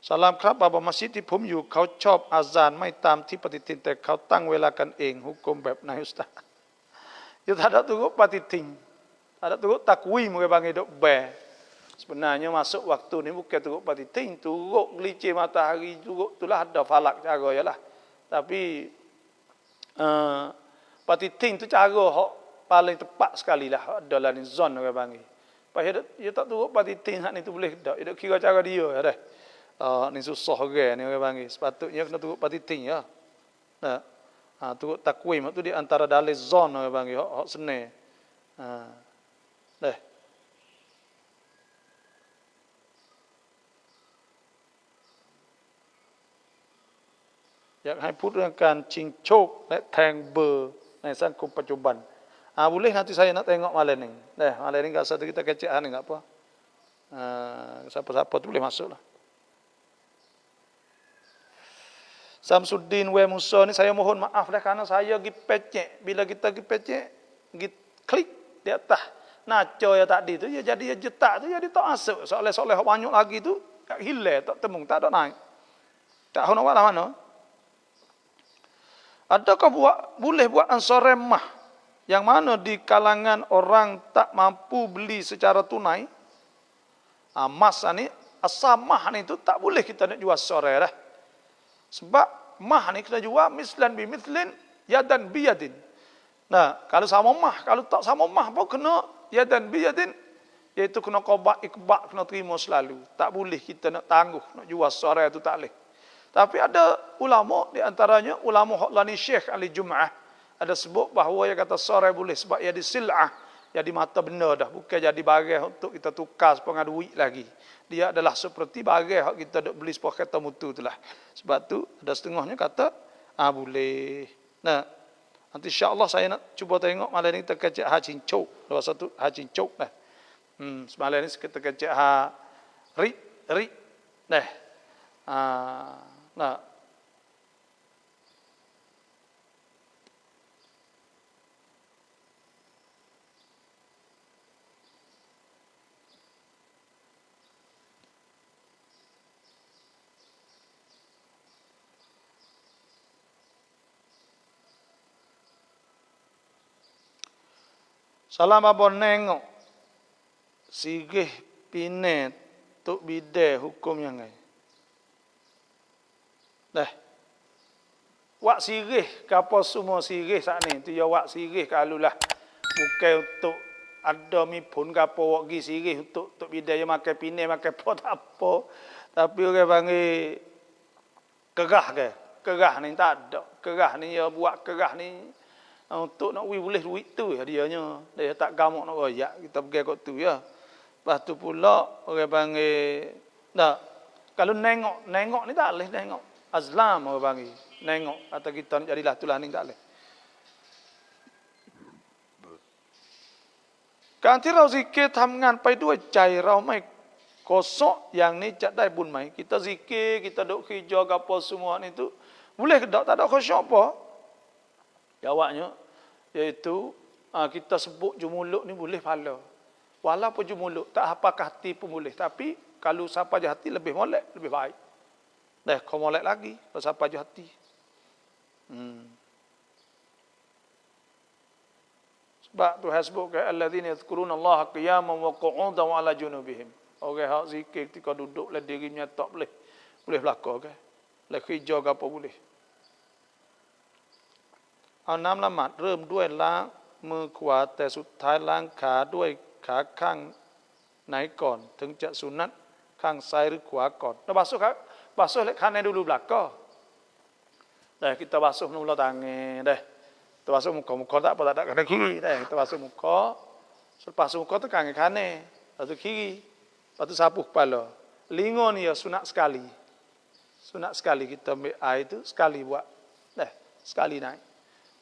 Salamครับบามัสยิดที่ผมอยู่เขาชอบอาซานไม่ตามที่ปฏิทินแต่เขาตั้งเวลากันเองหุกมแบบไหนอุสตาด Ya tak ada turut patiting. Tak ada turut takwim ke bang hidup ber. Sebenarnya masuk waktu ni bukan turut patiting, turut gelicir matahari, turut itulah ada falak cara ya lah. Tapi patiting tu cara hok paling tepat sekali lah adalah ni zon ke bang. Pasal dia tak turut patiting hak ni tu boleh dak. Dia kira cara dia ya dah. Ni susah orang ni orang panggil. Sepatutnya kena turut patiting ya. Turut takwim tu di antara dalil zon orang panggil hak senang. Dah.อยากให้พูดเรื่องการชิงโชคและแทงเบอร์ในสังคมปัจจุบัน boleh nanti saya nak tengok malam ni. Dah, malam ni enggak usah kita kecek ni enggak apa. Siapa-siapa tu boleh masuk lah. Samsuddin W. Musa ni saya mohon maaf dah kerana saya pergi pecek. Bila kita pergi pecek, pergi klik di atas naco ya tadi tu, ya jadi jetak tu jadi tak masuk. Soalnya banyak lagi tu, tak hilang, tak temung, tak ada naik. Tak tahu nak buat lah mana. Adakah boleh buat ansoremah yang mana di kalangan orang tak mampu beli secara tunai? Mas ni, asamah ni tu tak boleh kita nak jual sore dah. Sebab mah ni kita jual mislan bi mislin, yadan bi yadin. Nah, kalau sama mah, kalau tak sama mah pun kena yadan bi yadin, iaitu kena qada ikba, kena terima selalu. Tak boleh kita nak tangguh nak jual sore itu tak boleh. Tapi ada ulama di antaranya ulama Hoklani Syekh Ali Jum'ah ada sebut bahawa dia kata sore boleh sebab ia di sil'ah, jadi mata benda dah, bukan jadi barang untuk kita tukar sepengah duit lagi. Dia adalah seperti barang yang kita duk beli sebuah kereta mutu itulah. Sebab tu ada setengahnya kata boleh. Nah, nanti insya-Allah saya nak cuba tengok malam ni kita kecek ha cincok. Lepas satu ha cincok dah. Semalam ni kita kecek ha ri. Nah. Nah. Salam abon nengok sigih pine tuk bide hukum yang ai. Dah. Wak sirih ke apa semua sirih saat ni tu ya wak sirih kalulah bukan untuk ada mipun ke apa wak gi sirih untuk bide yang makan pine makan apa tak apa. Tapi orang panggil kerah ke? Kerah ni tak ada. Kerah ni ya buat kerah ni untuk nak boleh duit tu ya dianya. Dia tak gamak nak royak. Kita pergi kot tu ya. Lepas tu pula orang panggil tak. Kalau nengok ni tak boleh nengok. Azlam orang panggil. Nengok kata kita nak jadilah tulah ni tak boleh. การที่เราซิกเกตทำงานไปด้วยใจเราไม่โกศลอย่างนี้จะได้บุญไหม Kita zikir, kita duk hijau apa semua ni tu boleh ke tak ada khusyuk apa? Jawabnya iaitu kita sebut jumuluk ni boleh pahala. Walaupun jumuluk tak apakah hati pun boleh, tapi kalau siapa je hati lebih molek, lebih baik. Dah kau molek lagi kalau siapa je hati. Sebab Tuhan sebut ke alladzina yadhkuruna Allah qiyaman wa qu'udan wa ala junubihim. Orang hak zikir ketika duduk le dirinya tak boleh. Boleh berlaku ke? Le hijau ke apa boleh. เอาน้ำละหมาดเริ่มด้วยล้างมือขวาแต่สุดท้ายล้างขาด้วยขาข้างไหนก่อนถึงจะสุนัตข้างซ้ายหรือขวาก่อน Nah basuh kan? Basuh lek kanan dulu belakang. Dah kita basuh mula tangan dah. Kita basuh muka tak apa tak ada kanan kiri dah. Kita basuh muka. Selepas muka tu kanan kanan, lepas tu kiri. Lepas tu sapuh kepala. Lingo ni ya sunat sekali. Sunat sekali kita ambil air tu sekali buat. Dah, sekali naik.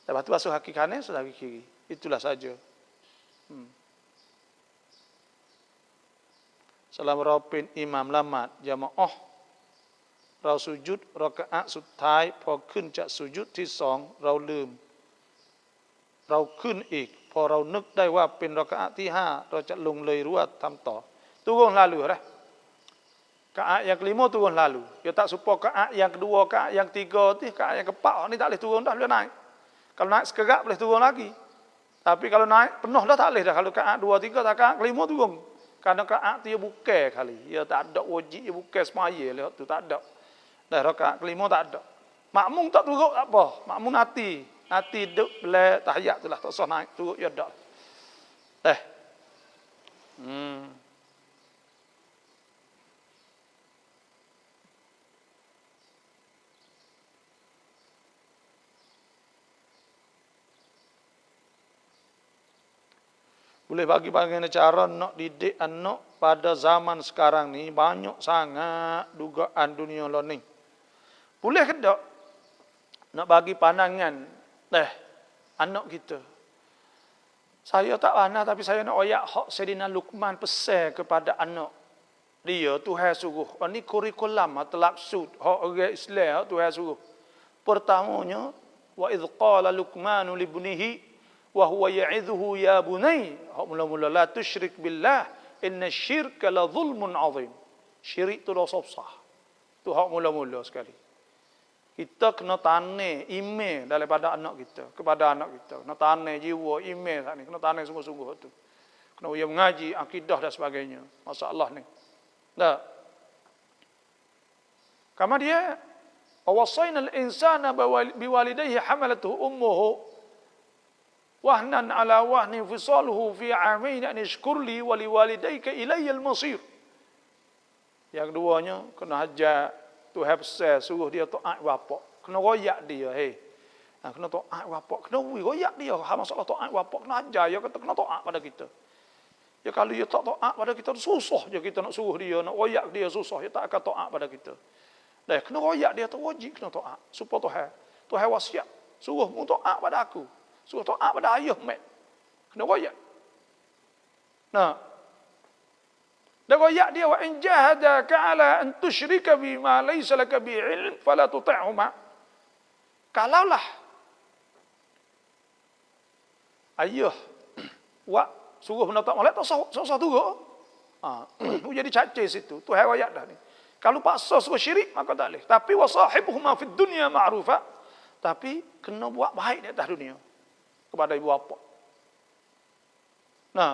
Lepas tu basuh kaki kanan, sudah kaki kiri. Itulah saja. Salam rapin imamละหมาดยามะอ๋อเราสุญูดเรากะอะสุดท้ายพอขึ้นจากสุญูดที่2เราลืมเราขึ้นอีกพอเรานึกได้ว่าเป็นเรากะอะที่5เราจะลงเลยหรือว่าทำต่อ turun lalu dah ka'at yang kelima turun lalu dia tak supaya ka'at yang kedua ka'at yang tiga tu ka'at yang keempat ni tak boleh turun dah boleh naik kalau naik sekerak boleh turun lagi tapi kalau naik penuh dah tak boleh dah kalau ka'at 2 3 tak ka'at kelima turun kerana ka'at tu dia bukan kali dia tak ada wajib dia bukan semaya lihat tu tak ada dah rakaat kelima tak ada makmum tak turun tak apa makmum nanti duduk bila tahiyat tu lah tak usah naik turun ya dak boleh bagi bagaimana cara nak didik anak pada zaman sekarang ni banyak sangat dugaan dunia learning. Boleh ke tak nak bagi pandangan anak kita. Saya tak pandai tapi saya nak oyak hak Sayyidina Luqman pesan kepada anak. Dia Tuhan suruh. Ini kurikulum atau laksud hak orang Islam Tuhan suruh. Pertamanya wa idh qala Luqmanu li ibnihi wa huwa ya'idhuhu ya bunay hak mula-mula la tusyrik billah inna syirka la zulmun azim. Syirik tu dosa besar. Tu hak mula-mula sekali. Kita kena tanam iman daripada anak kita kepada anak kita. Kena tanam jiwa iman saat ni, kena tanam sungguh-sungguh tu. Kena dia mengaji akidah dan sebagainya. Masalah ni. Dah. Kama dia wasaina al-insana biwalidayhi hamalatuhu ummuhu wahnan ala wahnin fisaluhu fi 'amain an ishkur li wa liwalidayka ilayya al-masir. Yang keduanya kena hajar Tuhan pesan suruh dia taat bapak. Kena royak dia kena taat bapak. Kena royak dia masalah taat bapak kena ajar dia kata kena taat pada kita. Ya kalau dia tak taat pada kita susah je kita nak suruh dia nak royak dia susah dia tak akan taat pada kita. Dah kena royak dia tu wajib kena taat supaya Tuhan wasiat suruh mu taat pada aku. Suruh taat pada ayah mak. Kena royak. Nah. Dan royak dia wa in jahadaka ala an tusyrika bima laysa laka bi ilm fala tuti'huma. Kalaulah ayah suruh benda tak molek tak sah turun. Jadi cacis situ. Tu royak dah ni. Kalau paksa suruh syirik maka tak boleh. Tapi wasahibuhuma fid dunya ma'rufa. Tapi kena buat baik di atas dunia kepada ibu bapa. Nah,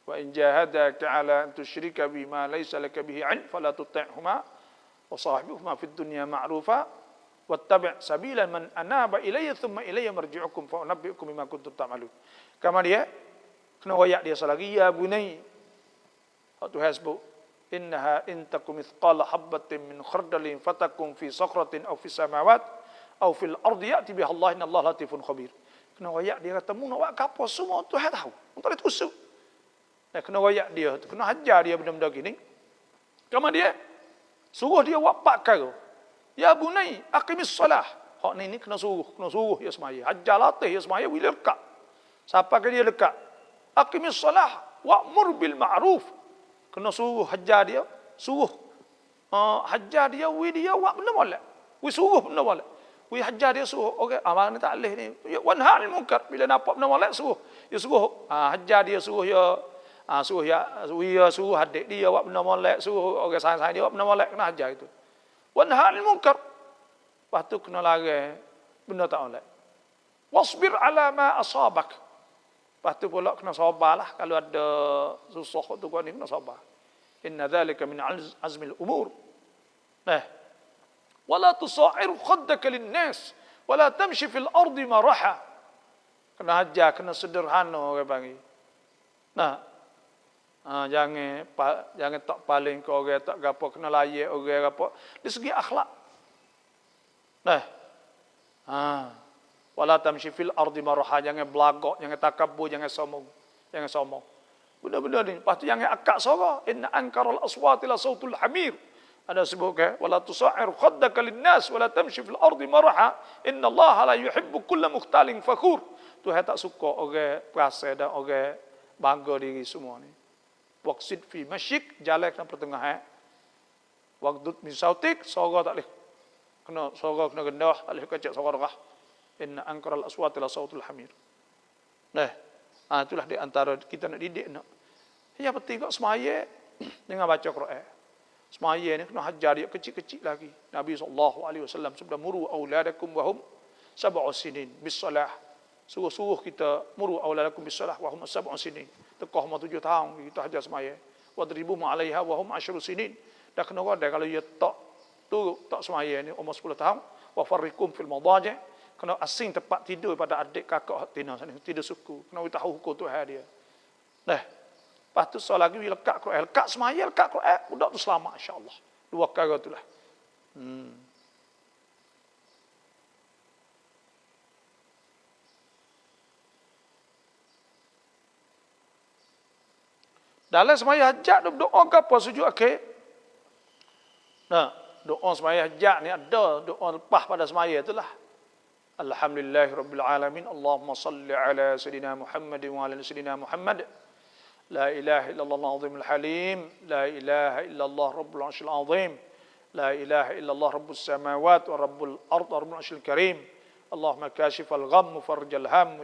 wa in jahadaka ala an tusyrika bima laysa laka bihi 'ilm fala tuti'huma wa sahibuhuma fid dunya ma'rufa wattabi' sabila man anaba ilayya thumma ilayya marji'ukum fa unabbi'ukum bima kuntum ta'malun. Kama dia kena royak dia selagi ya bunai. Waktu hasbu innaha in takum mithqala habatin min khardalin fatakum fi sakratin aw fi samawat aw fil ardi ya'ti biha Allah innallaha latifun khabir. Kena royak dia kata mu nak buat apa semua Tuhan tahu. Tak boleh tusuk. Kena royak dia, kena hajar dia benda-benda gini. Kama dia suruh dia buat 4 perkara. Ya bunai aqimis solah. Hak ni kena suruh dia semaya. Hajar latih dia semaya bila dekat. Siapa ke dia dekat? Aqimis solah wa'mur bil ma'ruf. Kena suruh hajar dia, hajar dia dia buat benda molek. Suruh benda molek. Hajar dia suruh okey ni tak leh ni. Wanha 'anil munkar bila nampak benda molek suruh. Dia suruh hajar dia suruh suruh adik dia buat benda molek, suruh orang sayang dia buat benda molek kena hajar itu. Wanha 'anil munkar. Lepas tu kena larang benda tak molek. Wasbir ala ma asabak. Lepas tu pula kena sabarlah kalau ada susah tu kau ni kena sabar. Inna dzalika min azmil umur. Nah, wala tusa'ir khaddaka lin-nas wala tamshi fil ardi maraha. Kena hajar, kena sederhana orang panggil. Nah, jangan tak paling ke orang, tak gapo, kena layak orang gapo. Dari segi akhlak. Nah, wala tamshi fil ardi maraha, jangan belagak, jangan takabur, jangan sombong. Jangan sombong. Benda-benda ni. Lepas tu jangan akak suara. Inna ankaral aswati la sautul hamir. Ada sebut ke, wala tusa'ir khaddaka lin-nas wala tamshi fil ardi maraha. Inna Allah la yuhibbu kulla mukhtalin fakhur. Tuhan tak suka orang perasa dan orang bangga diri semua ni. Waqsid fi masyik, jalan kena pertengahan. Waqdud min sautik, suara tak boleh. Suara kena rendah, tak boleh kecek suara rendah. Inna ankaral aswati la sautul hamir. Nah, itulah di antara kita nak didik nak. Yang penting kok semaya dengan baca Quran. Semaya ni kena hajar dia kecil-kecil lagi. Nabi SAW sebelum muru auladakum wahum sab'u sinin bis salah. Suruh kita muru auladakum bis salah wahum sab'u sinin. Tekah mau 7 tahun kita hajar semaya. Wadribu ma'alaiha wahum 10 sinin. Dah kena ada kalau dia tak semaya ni umur 10 tahun wa farrikum fil madaji'. Kena asing tempat tidur pada adik kakak tina sana, tidur suku. Kena tahu hukum Tuhan dia. Nah, lepas tu soal lagi lekat Quran, lekat semaya, lekat Quran, budak tu selamat insya-Allah. Dua perkara itulah. Dalam semaya hajat doa ke apa sujud akhir? Nah, doa semaya hajat ni ada doa lepas pada semaya itulah. Alhamdulillahirabbil alamin. Allahumma salli ala sayidina Muhammad wa ala sayidina Muhammad. La ilaha illallah al-azimul halim. La ilaha illallah rabbul arsyil azim. La ilaha illallah rabbus samawati wa rabbul ard wa rabbul arsyil karim. Allahumma kashifal gham mufarrijal ham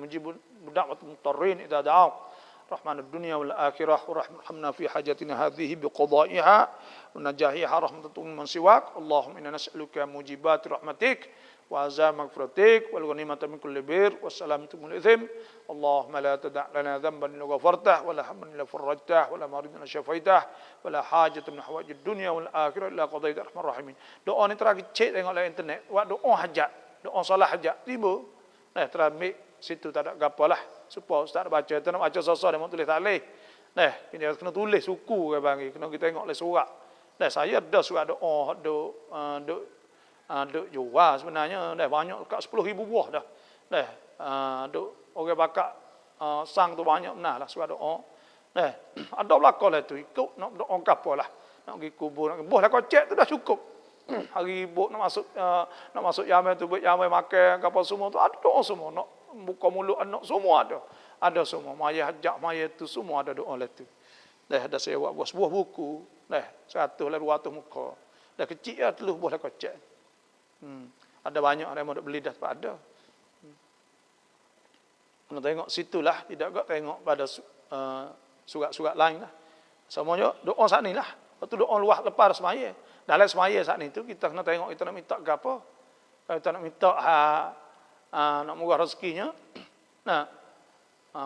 mujibud da'watul mutarrin idza da'aq. رحمن الدنيا والآخرة ورحمنا في حاجتنا هذه بقضائها ونجاحها رحمة من سواك اللهم إنا نسألك موجبات رحمتك وعزاء مغفرتك والغنيمة من كل بر والسلامة من الإثم اللهم لا تدع لنا ذنبا إلا غفرته ولا هما إلا فرجته ولا مريضا إلا شفيته ولا حاجة من حوائج الدنيا والآخرة إلا قضيت أرحم الراحمين. Doa ni terakhir cek tengok dalam internet. Doa hajat, doa salah hajat tiba. Nah, terambil situ tak ada gapalah. Supaya ustaz baca, kita nak baca sosok dia mau tulis tak boleh. Nah, ini kena tulis suku ke bang, kena kita tengok le surat. Nah, saya ada surat doa, duk jual sebenarnya dah banyak dekat 10,000 buah dah. Nah, duk orang bakar sang tu banyak benarlah surat doa. Nah, ada belakang lah tu ikut nak doa gapalah. Nak pergi kubur, nak boleh kau cek tu dah cukup. Hari ibuk nak masuk yaman tu buat yaman makan apa semua tu ada doa semua nak buka mulut anak semua ada semua maya hajat maya tu semua ada doa lah tu. Dah ada saya buat sebuah buku dah 100 lah 200 muka dah kecil lah teluh boleh kau cek. Ada banyak orang mau beli dah ada. Kena tengok situlah tidak agak tengok pada surat-surat lain lah. Semuanya doa saat ni lah. Lepas tu doa luah lepas semaya. Dalam semaya saat ni tu kita kena tengok kita nak minta ke apa. Kalau kita nak minta nak murah rezekinya. Nah,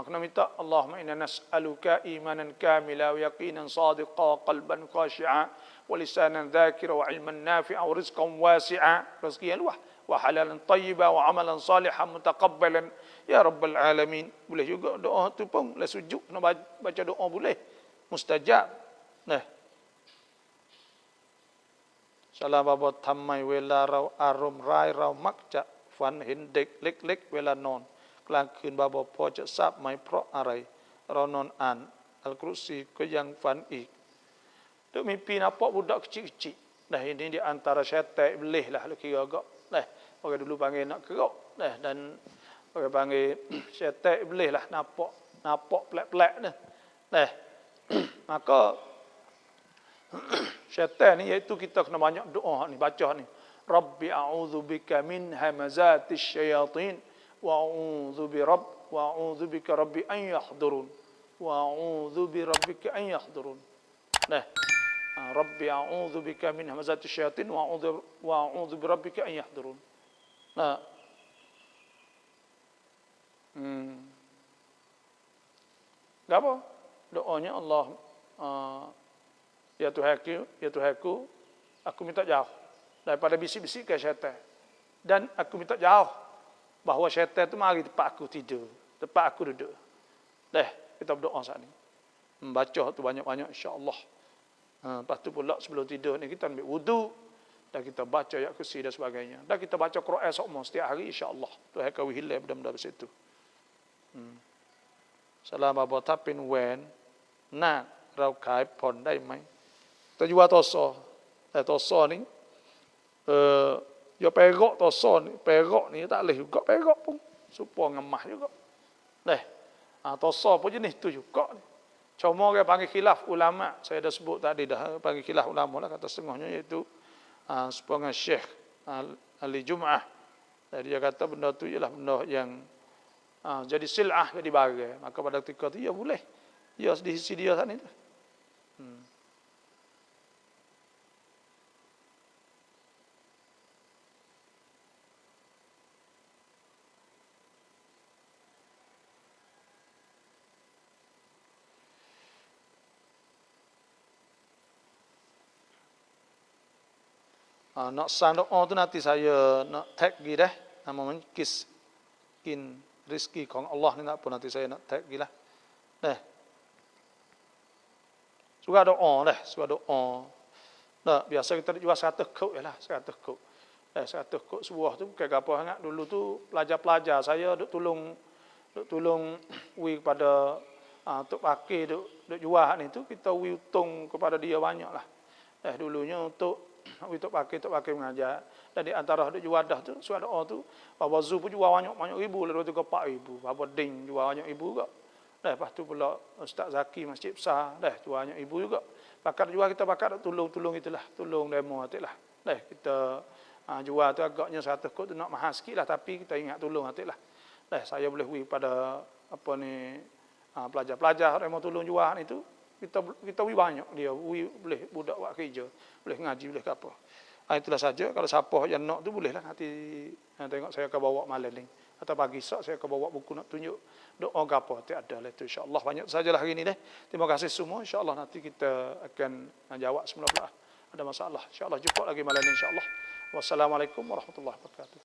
kena minta Allahumma inna nas'aluka imanan kamila wa yaqinan sadiqa qalban khashi'a wa lisanan dhakira wa ilman nafi'a wa rizqan wasi'a. Rezeki yang luah. Wa halalan tayyiba wa amalan salihan mutaqabbalan ya rabbal alamin. Boleh juga doa tu pun boleh sujud kena baca doa boleh. Mustajab. Nah. Salam baba thammai welaเราอารมณ์ร้ายเรามักจะฝันเห็นเด็กเล็กๆเวลานอนกลางคืนบาบพอจะทราบไหมเพราะอะไรเรานอนอ่านอัลกุรซีก็ยังฝันอีก Duk mimpi nampak budak kecil-kecil. Dah ini di antara syaitan iblis lah kira agak. Dah orang dulu panggil nak kerok. Dah dan orang panggil syaitan iblis lah nampak pelak-pelak dah. Dah. Maka syaitan ni iaitu kita kena banyak doa ni baca ni. Rabbi a'udzubika min hamazatis syayatin wa a'udzu bika rabbi an yahdurun. Wa a'udzu bi rabbika an yahdurun. Nah. Rabbi a'udzubika min hamazatis syayatin wa a'udzu bi rabbika an yahdurun. Nah. Apa? Doanya Allah, ya Tuhanku, aku minta jauh daripada bisik-bisik ke syaitan. Dan aku minta jauh bahawa syaitan itu mari tempat aku tidur, tempat aku duduk. Kita berdoa saat ini. Membaca tu banyak-banyak insya-Allah. Lepas tu pula sebelum tidur ni kita ambil wudu dan kita baca ayat kursi dan sebagainya. Dan kita baca Quran semua setiap hari insya-Allah. Tuhan kau hilang benda-benda situ. Selama bertapin wen nak rau kai pon ได้ไหม Terjual toso. Toso ni ya perak toso ni, perak ni tak boleh juga perak pun. Supaya ngemah juga. Toso pun jenis tu juga ni. Cuma orang panggil khilaf ulama, saya dah sebut tadi dah panggil khilaf ulama lah kata setengahnya iaitu sepengang Syekh Ali Jum'ah. Dia kata benda tu ialah benda yang jadi sil'ah, jadi barang. Maka pada ketika tu ya boleh. Ya di sisi dia sana tu. Nak sang doa tu nanti saya nak tag lagi dah. Nama Kin Rizkiของ Allah ni nak pun nanti saya nak tag lagi lah. Suka doa dah, suka doa. Biasa kita jual 100 kok je lah, 100 kok. 100 kok sebuah tu bukan apa sangat. Dulu tu pelajar-pelajar saya duk tolong wi kepada Tok Pakir duk jual ni tu, kita wi untung kepada dia banyak lah. Dulunya untuk Tok Pakir mengajar. Dan di antara duk jual dah tu, suara doa tu, Bapa Zu pun jual banyak ribu, lalu tu ke 4,000. Bapa Ding jual banyak ribu juga. Lepas tu pula Ustaz Zaki Masjid Besar, jual banyak ribu juga. Pakat jual kita pakat tolong itulah, tolong demo atiklah. Kita jual tu agaknya 100 kod tu nak mahal sikit lah, tapi kita ingat tolong atiklah. Saya boleh wi pada apa ni pelajar-pelajar yang mau tolong jual ni tu, kita wi banyak dia, wi boleh budak buat kerja, boleh ngaji, boleh apa. Itulah saja. Kalau siapa yang nak tu bolehlah nanti tengok saya akan bawa malam ni atau pagi esok saya akan bawa buku nak tunjuk doa apa tu ada lah itu insya-Allah. Banyak sajalah hari ni deh. Terima kasih semua. Insya-Allah nanti kita akan jawab semula ada masalah. Insya-Allah jumpa lagi malam ni insya-Allah. Wassalamualaikum warahmatullahi wabarakatuh.